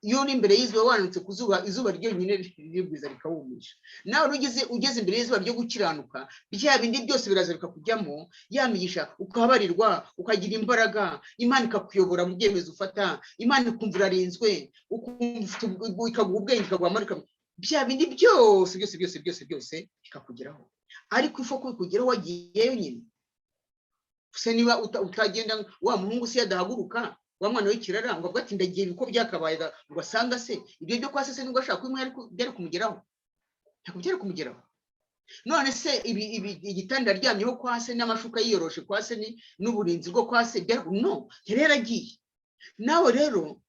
Iyo uri imbere y'izuba wanutse ku zuba, izuba ryonyine ribwiza rikawumisha. Nawe ugeze imbere y'izuba ryo gukiranuka, bya bindi byose biraza bikakujyamo, yamigisha ukababarirwa, ukagira imbaraga, Imana ikakuyobora mu byemezo ufata, Imana ikumva urarinzwe, ikaguha ubwenge, ikaguha amarika, bya bindi byose bikakugeraho. Ariko ifo kugeraho wagiyeyo nyine. Se niba utagenda wa muhungu se yadahaguruka, wa mwana w'ikirara ngo avuga ati ndagiye biko byakabaye, ngo asanga se ibyo byo kwa se nubwo ashaka kwimwe ariko byari kumugeraho, ntabwo byari kumugeraho. None se igitanda ryamyeho kwa se n'amashuka yiyoroshe kwa se n'uburinzi bwo kwa se byari no, yari yaragiye. Nawe rero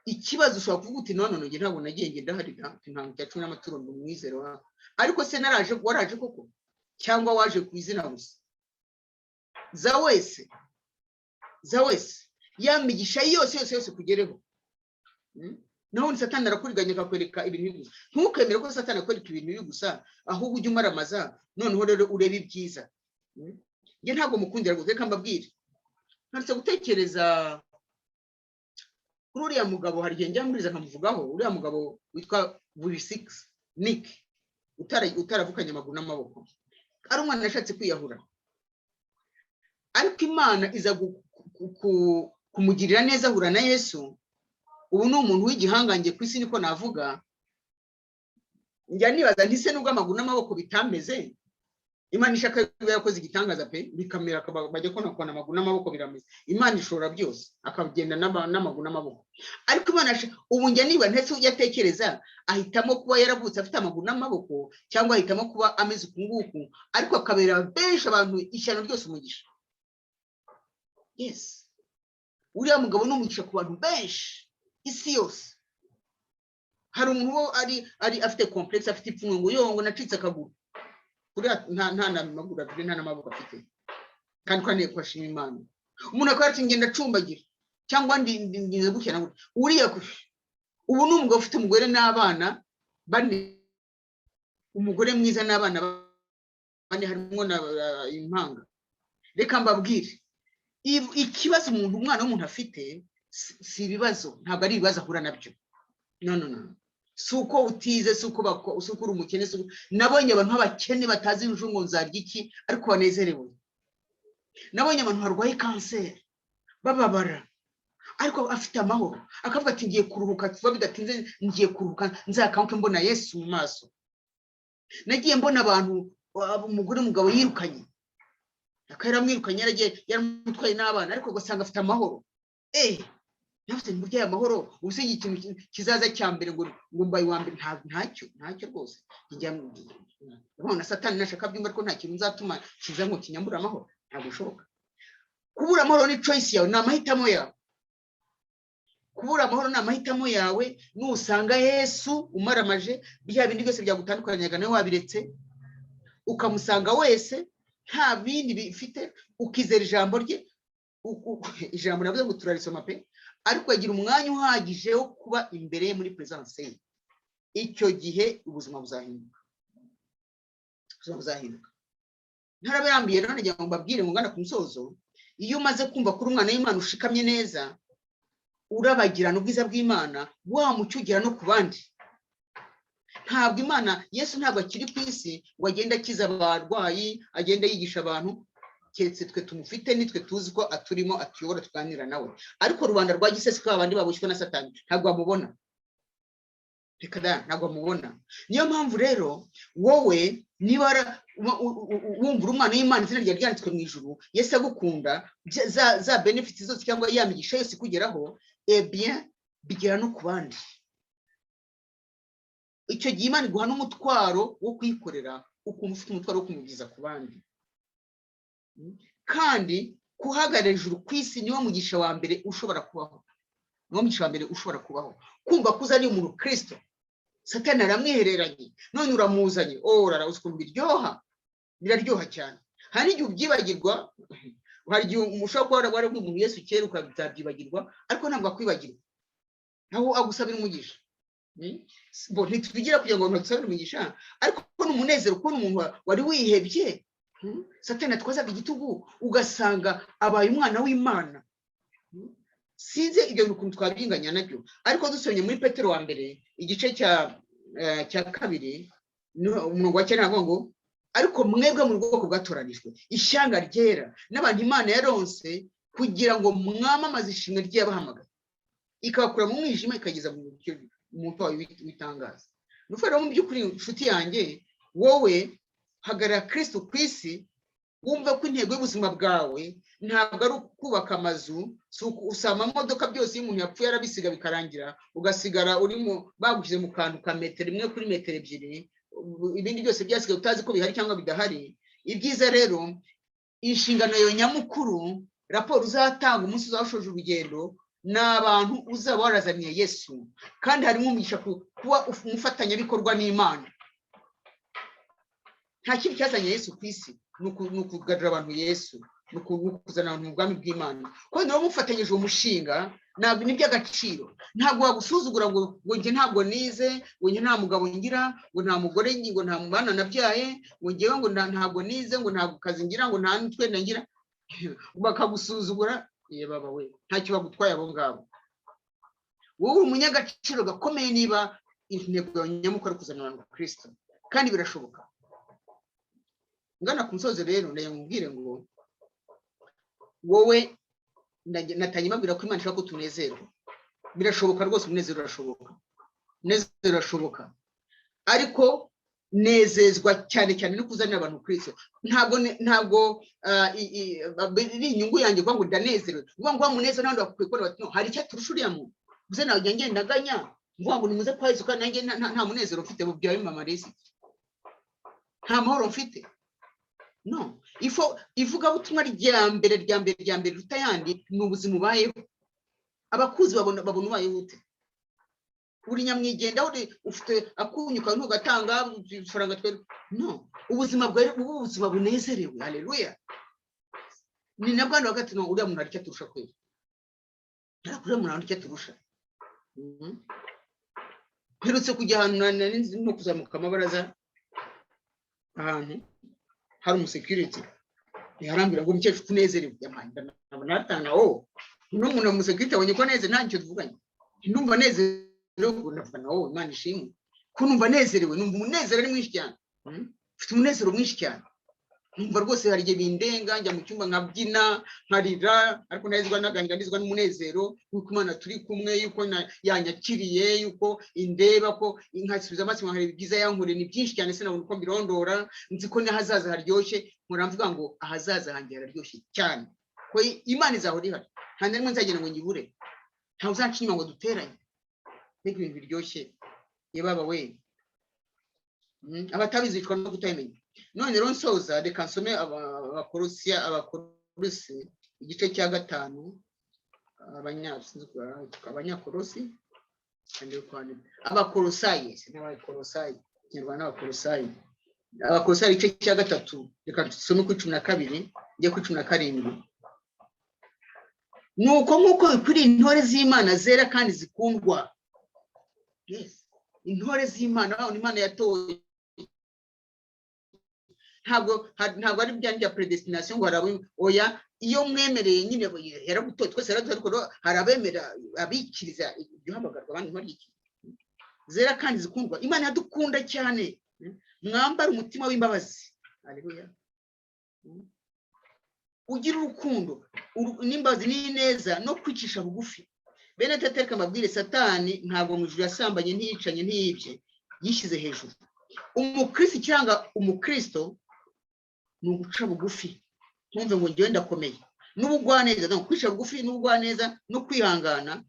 ikibazo ushobora kuvuga uti none nge ntabwo nagiye ngenda hari ntabwo cyacumi n'amaturo mu mwizero, ariko se waraje koko, cyangwa waje ku izina gusa? Za wese yamigisha yose kugereho. Naho Satani arakuriganya akakwereka ibintu gusa. Ntukemere ko Satani akwereka ibintu gusa, ahubwo ujye umaramaza, noneho rero urebe ibyiza. Nge ntabwo mukundira gute, reka mbabwire. Ntaretse gutekereza kuri uriya mugabo, hari igihe njya mburiza nkamuvugaho, uriya mugabo witwa buri 6 Nick, utaravukanye amaguru n'amaboko. Ari umwana yashatse kwiyahura, ariko Imana iza kumugirira neza, ahura na Yesu. Ubu ni umuntu w'igihangange ku isi, niko navuga. Njya nibaza nti se nubwo amaguru n'amaboko bitameze, Imana ishaka yakoze igitangaza pe, bikamera bajya kona amaguru n'amaboko birameze. Imana ishobora byose, akagenda n'amaguru n'amaboko. Ariko Imana ubu njya niba ntese yatekereza ahitamo kuba yaravutse afite amaguru n'amaboko, cyangwa ahitamo kuba ameze ukunguku, ariko akabera benshi abantu ishyano ryose umugisha. Yes, uriya mugabo n'umugisha ku bantu benshi isi yose. Hari umuntu ari afite complex, afite ipfunwe ngo yongo nacitse akaguru, kuriya nta namaguru afite, nta namaboko afite, kandi kwa neko ashima Imana. Umuntu akora ati ngenda cumbagira, cyangwa ndinze gutya na gutya. Uriya ubu ni umugabo ufite umugore n'abana bane, umugore mwiza n'abana bane, harimo na impanga. Reka mbabwire, ikibazo umwana w'umuntu afite si ibibazo, ntabwo ari ibibazo ahura nabyo. No. Suko utize, suko uri umukene. Nabonye abantu b'abakene batazi injungo nzarya iki, ariko banezerewe. Nabonye abantu barwaye kanseri bababara, ariko afite amahoro, akavuga ati ngiye kuruhuka, kuva bidatinze ngiye kuruhuka, nzakanguke mbona Yesu mu maso. Nagiye mbona abantu, umugore umugabo yirukanye, akaramwirukanye, yaramutwaye n'abana, ariko ugasanga afite amahoro. Nafite burya amahoro, ubuse ikintu kizaza cya mbere ngo mbaye wa mbere, ntacyo rwose. Njya mbona Satani nashaka byumva ko nta kintu nzatuma kiza ngo kinyambura amahoro, ntabwo bishoboka. Kubura amahoro ni choice yawe, ni amahitamo yawe. Kubura amahoro ni amahitamo yawe. Nusanga Yesu umaramaje, bya bindi byose byagutandukanyaga nawe wabiretse, ukamusanga wese nta bindi bifite, ukizera ijambo rye. Ijambo navuze ngo turarisoma pe, ariko agira umwanya uhagije wo kuba imbere ye muri presence ye. Icyo gihe ubuzima buzahinduka. Ntarabirambiye rero njya mbabwire ngo ngana ku musozo, iyo umaze kumva kuri umwana w'Imana ushikamye neza, urabagirana ubwiza bw'Imana, wamucyugira no ku bandi. Ntabwo Imana, Yesu ntabwo akiri ku isi ngo agende akiza abarwayi, agende yigisha abantu. keretse twe tumufite nitwe tuzi ko aturimo atuyobora tuganira nawe ariko rubanda rwa gisesi ko abandi babushywe na satani ntabwo amubona reka da ntabwo amubona niyo mpamvu rero wowe niba wumva umwana w'Imana izina rye ryanditswe mu ijuru Yesu agukunda za benefits zose cyangwa ya migisha yose kugeraho bien bigera no ku bandi icyo gihe Imana iguha n'umutwaro wo kwikorera ukumva ufite umutwaro wo kumugeza ku bandi kandi kuhagarara hejuru ku isi niwo mugisha wa mbere ushobora kubaho niwo mugisha wa mbere ushobora kubaho kumva ko uzaniye umuntu Kristo Satani aramwihereranye none uramuzanye rara uzi biraryoha cyane hari igihe ubyibagirwa hari igihe umushobora kuba warabwiye umuntu Yesu kera ukabyibagirwa ariko ntabwo akwibagirwa naho agusabira umugisha ntitugira kugira ngo dusabire umugisha ariko n'umunezero kubona umuntu wari wihebye Satani atwazaga igitugu ugasanga abaye umwana w'Imana sinze ibyo bintu twabinganya nabyo ariko dusomye muri Petero wa mbere igice cya kabiri umurongo wa 9 avuga ngo ariko mwebwe mu bwoko bwatoranijwe ishyanga ryera n'abantu Imana yaronse kugira ngo mwamamaze ishimwe ry'abahamagaye ikabakura mu mwijima ikageza mu muto w'itangaza nufara mu by'ukuri inshuti yanjye wowe hagarara Kristo ku isi wumva ko intego y'ubuzima bwawe ntabwo ari kubaka amazu usama imodoka byose iyo umuntu yapfuye arabisiga bikarangira ugasigara urimo bagushyize mu kantu ka metero imwe kuri metero ebyiri ibindi byose byasigaye utazi ko bihari cyangwa bidahari ibyiza rero inshingano yo nyamukuru raporo uzatanga umunsi uzashoje urugendo n'abantu uzaba warazaniye Yesu kandi harimo umugisha kuba umufatanyabikorwa n'Imana nta kintu cyazanye Yesu ku isi ni ukugarura abantu Yesu ni ukuzana abantu mu bwami bw'Imana kuko niba mufatanyije uwo mushinga ntabwo ni iby'agaciro ntabwo wagusuzugura ngo njye ntabwo nize ngo njye nta mugabo ngira ngo nta mugore ngo nta mwana nabyaye ngo njyewe ngo ntabwo nize ngo ntabwo kazi ngira ngo nta n'utwenda ngira bakagusuzugura baba we ntacyo bagutwaye abo ngabo wowe umunyagaciro gakomeye niba intego nyamukuru kuzana abantu Kristo kandi birashoboka ngana ku musozi rero ndayamubwire ngo wowe natanye mabwira ko Imana ishaka ko tunezerwa birashoboka rwose umunezero urashoboka ariko nezezwa cyane cyane no kuzanira abantu Kristo ntabwo biri inyungu yanjye kuvuga ngo ndanezerewe kuvuga ngo wamunezero n'abandi bakwiye kubona bati no hari icyo turusha uriya muntu uze nawe ngenda ndaganya mvuga ngo nimuze kwa Yesu kandi nanjye nta munezero mfite mu byawe mamarisi nta mahoro mfite no ivuga butumwa rya mbere rutayandi ni ubuzima ubayeho abakuzi babona ubayeho ute uri nyamwigenda ufite akunyuka ntugatanga ifaranga twe no ubuzima bwawe ubuzima bunezerewe haleluya ni nabwo hagati no uriya muntu aricyo turusha kwera uriya muntu aricyo turusha mperutse kujya ahantu no kuzamuka amabaraza ahantu hari umusecurity yarambira ngo mukecuru tunezerewe yamanda natanga n'umuntu umusecurity abonye ko neze ntacyo tuvuganye ndumva nezerewe ndafana Imana ishimwe ko numva nezerewe numva umunezero ari mwinshi cyane mfite umunezero mwinshi cyane numva rwose hari igihe bindenga njya mu cyumba nkabyina nkarira ariko nazizwa naganizwa n'umunezero yuko Imana turi kumwe yuko yanyakiriye yuko indeba ko inkasubiza amaso nkareba ibyiza yankore ni byinshi cyane sinabona uko mbirondora nzi ko n'ahazaza haryoshye muramvuga ngo ahazaza hanjye hararyoshye cyane ko Imana izahora ihari nta ndemwe nzagenda ngo ngibure nta uzaca inyuma ngo duteranye n'ibintu biryoshye baba we abatabizicwa no kutamenya none rero nsoza reka nsome abakorosi igice cya 5 abanyakorosi abakorosayi n'abakorosayi nyarwanda abakorosayi igice cya 3 reka tusome ku 12 njye ku 17 nuko nkuko kuri intore z'Imana zera kandi zikundwa intore z'Imana Imana yatoye ntabwo ari bya predestination ngo harabe oya iyo mwemereye nyine yaragutoye twese ariko harabemera abikiriza ibyo hamagarwa abandi bariki zera kandi zikundwa Imana yadukunda cyane mwambara umutima w'imbabazi haleluya ugira urukundo n'imbazi n'ineza no kwicisha bugufi. Bene tatereka mabwire, satani ntabwo mu ijuru yasambanye ntiyicanye ntiyibye, yishyize hejuru. Umukristo cyangwa umukristo ni uguca bugufi. Ntumve ngo njyewe ndakomeye. N'ubugwaneza, no kwicisha bugufi n'ubugwaneza no kwihangana,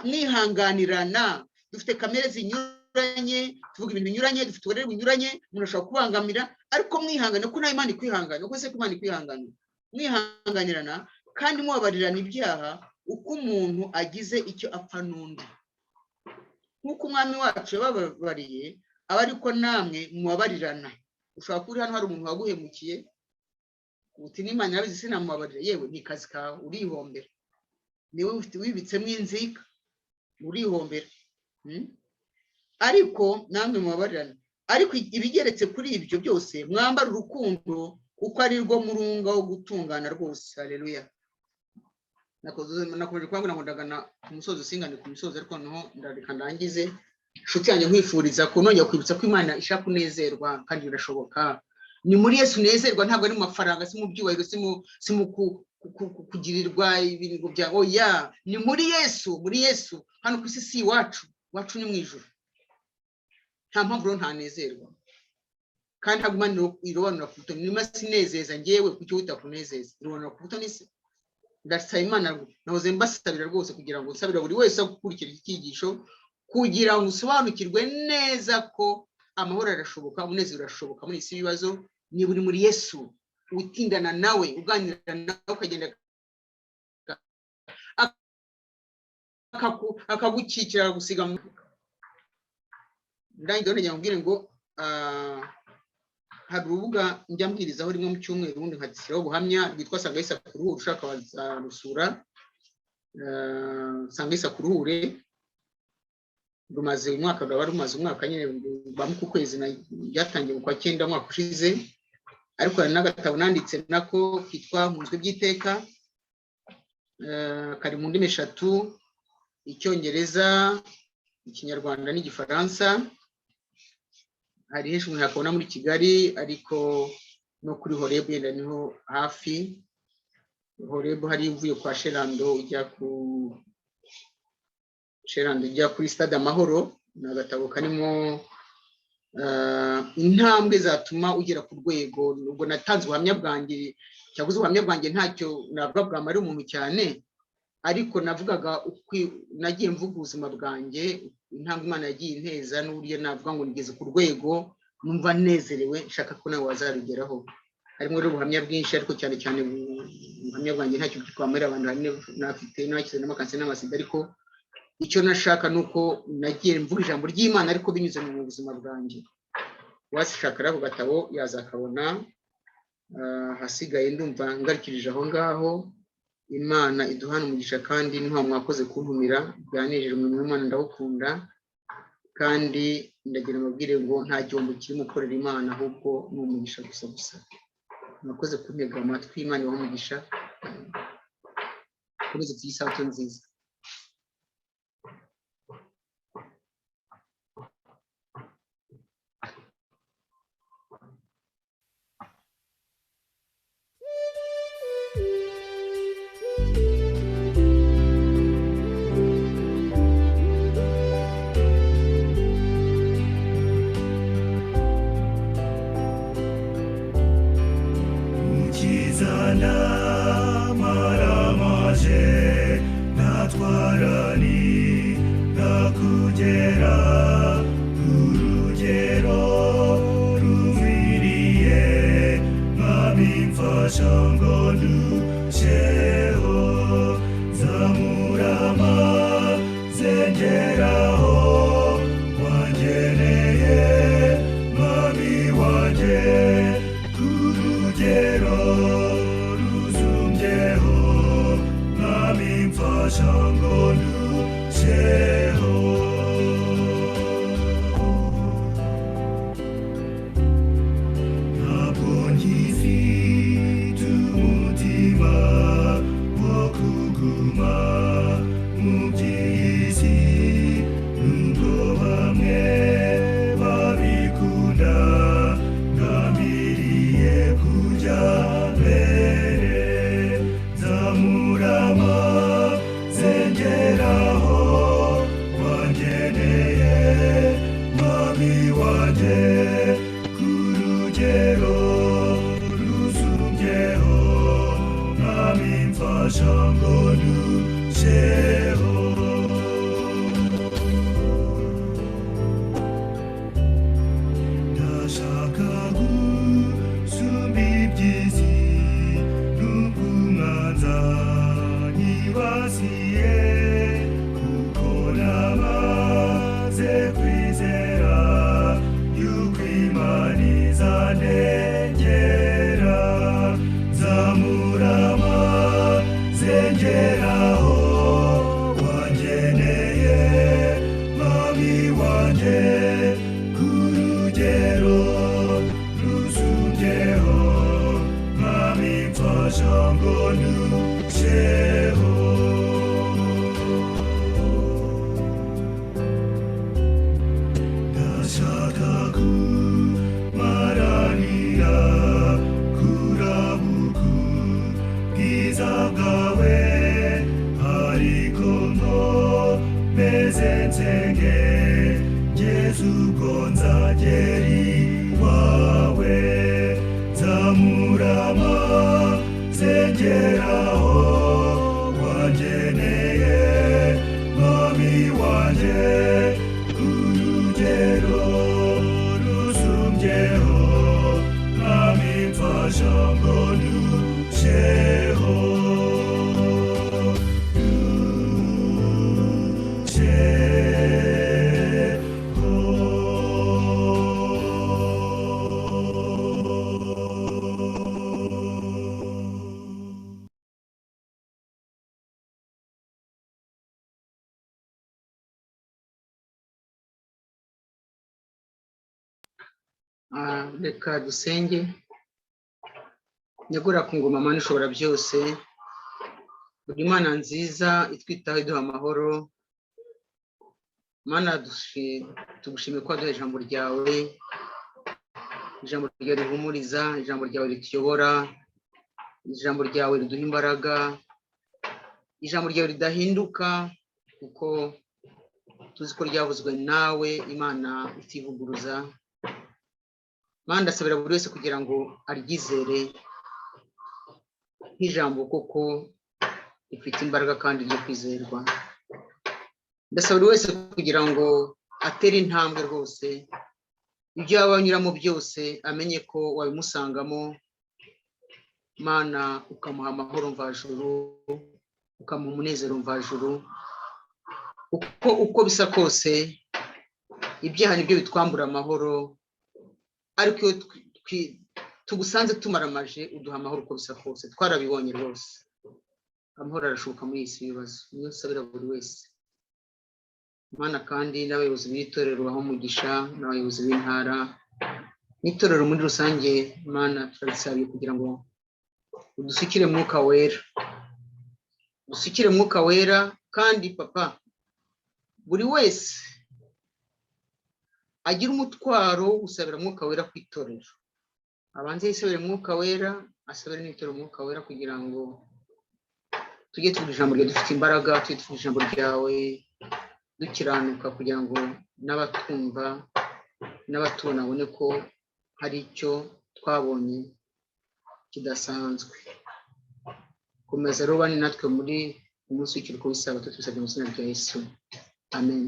mwihanganirana. Dufite kamere zinyuranye, tuvuga ibintu binyuranye, dufite uburere bunyuranye, umuntu ashobora kubangamira, ariko mwihangana ko nayo Imana ikwihangana, uko se ko Imana ikwihangana. Mwihanganirana kandi mubabarirana ibyaha uko umuntu agize icyo apfa n'undi. Nk'uko umwami wacu yababariye, aba ariko namwe mubabarirana. Ushobora kuri hano hari umuntu waguhemukiye, uti n'Imana yabizi sinamubabarira, yewe ni kazi kawe, urihombera. Niwe wibitsemo inzika, urihombera. Ariko namwe mubabarirana. Ariko ibigeretse kuri ibyo byose mwambara urukundo, uko ari rwo murunga wo gutungana rwose. Haleluya. Nakomeje kwangura ngo ndagana ku musozo, singane ku musozo, ariko noneho ndareka ndangize. Inshuti yanjye nkwifuriza kunongera kwibutsa ko Imana ishaka kunezerwa kandi birashoboka. Ni muri Yesu unezerwa, ntabwo ari mu mafaranga, si mu byubahiro, si mu kugirirwa ibintu bya oya. Ni muri Yesu, muri Yesu. Hano ku isi si iwacu, wacu ni mu ijuru. Nta mpamvu rero ntanezerwa. Kandi ntabwo Imana irobanura ku butoni. Niba sinezeza njyewe kuki utakunezeza? Irobanura ku butoni se? Ndasaba Imana nahoze mbasabira rwose kugira ngo nsabira buri wese gukurikira iki cyigisho, kugira ngo usobanukirwe neza ko amahoro arashoboka, umunezero urashoboka muri isi ibibazo. Niba uri muri Yesu, utindana nawe, uganira nawe, ukagenda akagukikira gusiga mu ndangiye none nyamubwire ngo hari urubuga njya mbwirizaho rimwe mu cyumweru, ubundi nkadisiraho ubuhamya rwitwa Sangayisa kuruhure. Ushaka bazarusura, Sangayisa kuruhure rumaze umwaka, rumaze umwaka nyine bamuku kwezi, byatangiye mu kwa 9 umwaka ushize. Ariko hari n'agatabo nanditse nako kitwa Nkunzwe by'iteka, kari mu ndimi 3: Icyongereza, Ikinyarwanda n'Igifaransa. Hari henshi umuntu yakabona muri Kigali, ariko no kuri Horebu yenda niho hafi. Horebu hari uvuye kwa Sherando ujya ku Sherando ujya kuri Stade Amahoro. Ni agatabo karimo intambwe zatuma ugera ku rwego. Ubwo natanze ubuhamya bwanjye, cyaguze ubuhamya bwanjye ntacyo navuga bwamara umuntu cyane, ariko navugaga nagiye mvuga ubuzima bwanjye, intambwe Imana yagiye inteza, n'uburyo navuga ngo nigeze ku rwego numva nezerewe, nshaka ko nawe wazarugeraho. Harimo rero ubuhamya bwinshi, ariko cyane cyane ubuhamya bwanjye ntacyo twamara abantu. Hari nafite n'abakize n'amakansi n'amasida, ariko icyo nashaka nuko nagiye mvuga ijambo ry'Imana ariko binyuze mu buzima bwanjye. Wasishaka rero gatabo yazakabona. Hasigaye ndumva ngarikirije aho ngaho. Imana iduhana umugisha, kandi nta mwakoze kuntumira, byanejeje mu Imana, ndawukunda. Kandi ndagira mabwire ngo nta gihombo kiri mukorera Imana, ahubwo ni umugisha gusa. Mwakoze kuntega amatwi. Imana ibahe umugisha. Komeze tuyisabato nziza. Tu Reka dusenge. Nyagura ku ngoma Mana ishobora byose, uri Imana nziza itwitaho iduha amahoro. Mana tugushimiye ko waduhaye ijambo ryawe, ijambo ryawe rihumuriza, ijambo ryawe rituyobora, ijambo ryawe riduha imbaraga, ijambo ryawe ridahinduka kuko tuzi ko ryavuzwe nawe Imana itivuguruza. Mana ndasabira buri wese kugira ngo aryizere nk'ijambo koko rifite imbaraga kandi ryo kwizerwa. Ndasabira buri wese kugira ngo atere intambwe rwose, ibyo yaba anyuramo byose amenye ko wabimusangamo. Mana ukamuha amahoro mvajuru, ukamuha umunezero mvajuru, uko bisa kose ibyaha nibyo bitwambura amahoro, ariko tugusanze tumaramaje uduha amahoro uko bisa kose. Twarabibonye rwose, amahoro arashoboka muri iyi si y'ibibazo. Niyo nsabira buri wese Mana, kandi n'abayobozi b'itorero baho umugisha, n'abayobozi b'intara n'itorero muri rusange. Mana turabisabiye kugira ngo udusukire mwuka wera, dusukire mwuka wera. Kandi papa, buri wese agira umutwaro usabira mwuka wera ku itorero, abanze yisabire mwuka wera, asabire n'itorero mwuka wera, kugira ngo tujye tuvuga ijambo ryawe dufite imbaraga, tujye tuvuga ijambo ryawe dukiranuka, kugira ngo n'abatwumva n'abatubona babone ko hari icyo twabonye kidasanzwe. Komeza rero bane natwe muri umunsi w'ikiruhuko w'isabato, tubisabye mu izina rya Yesu, amen.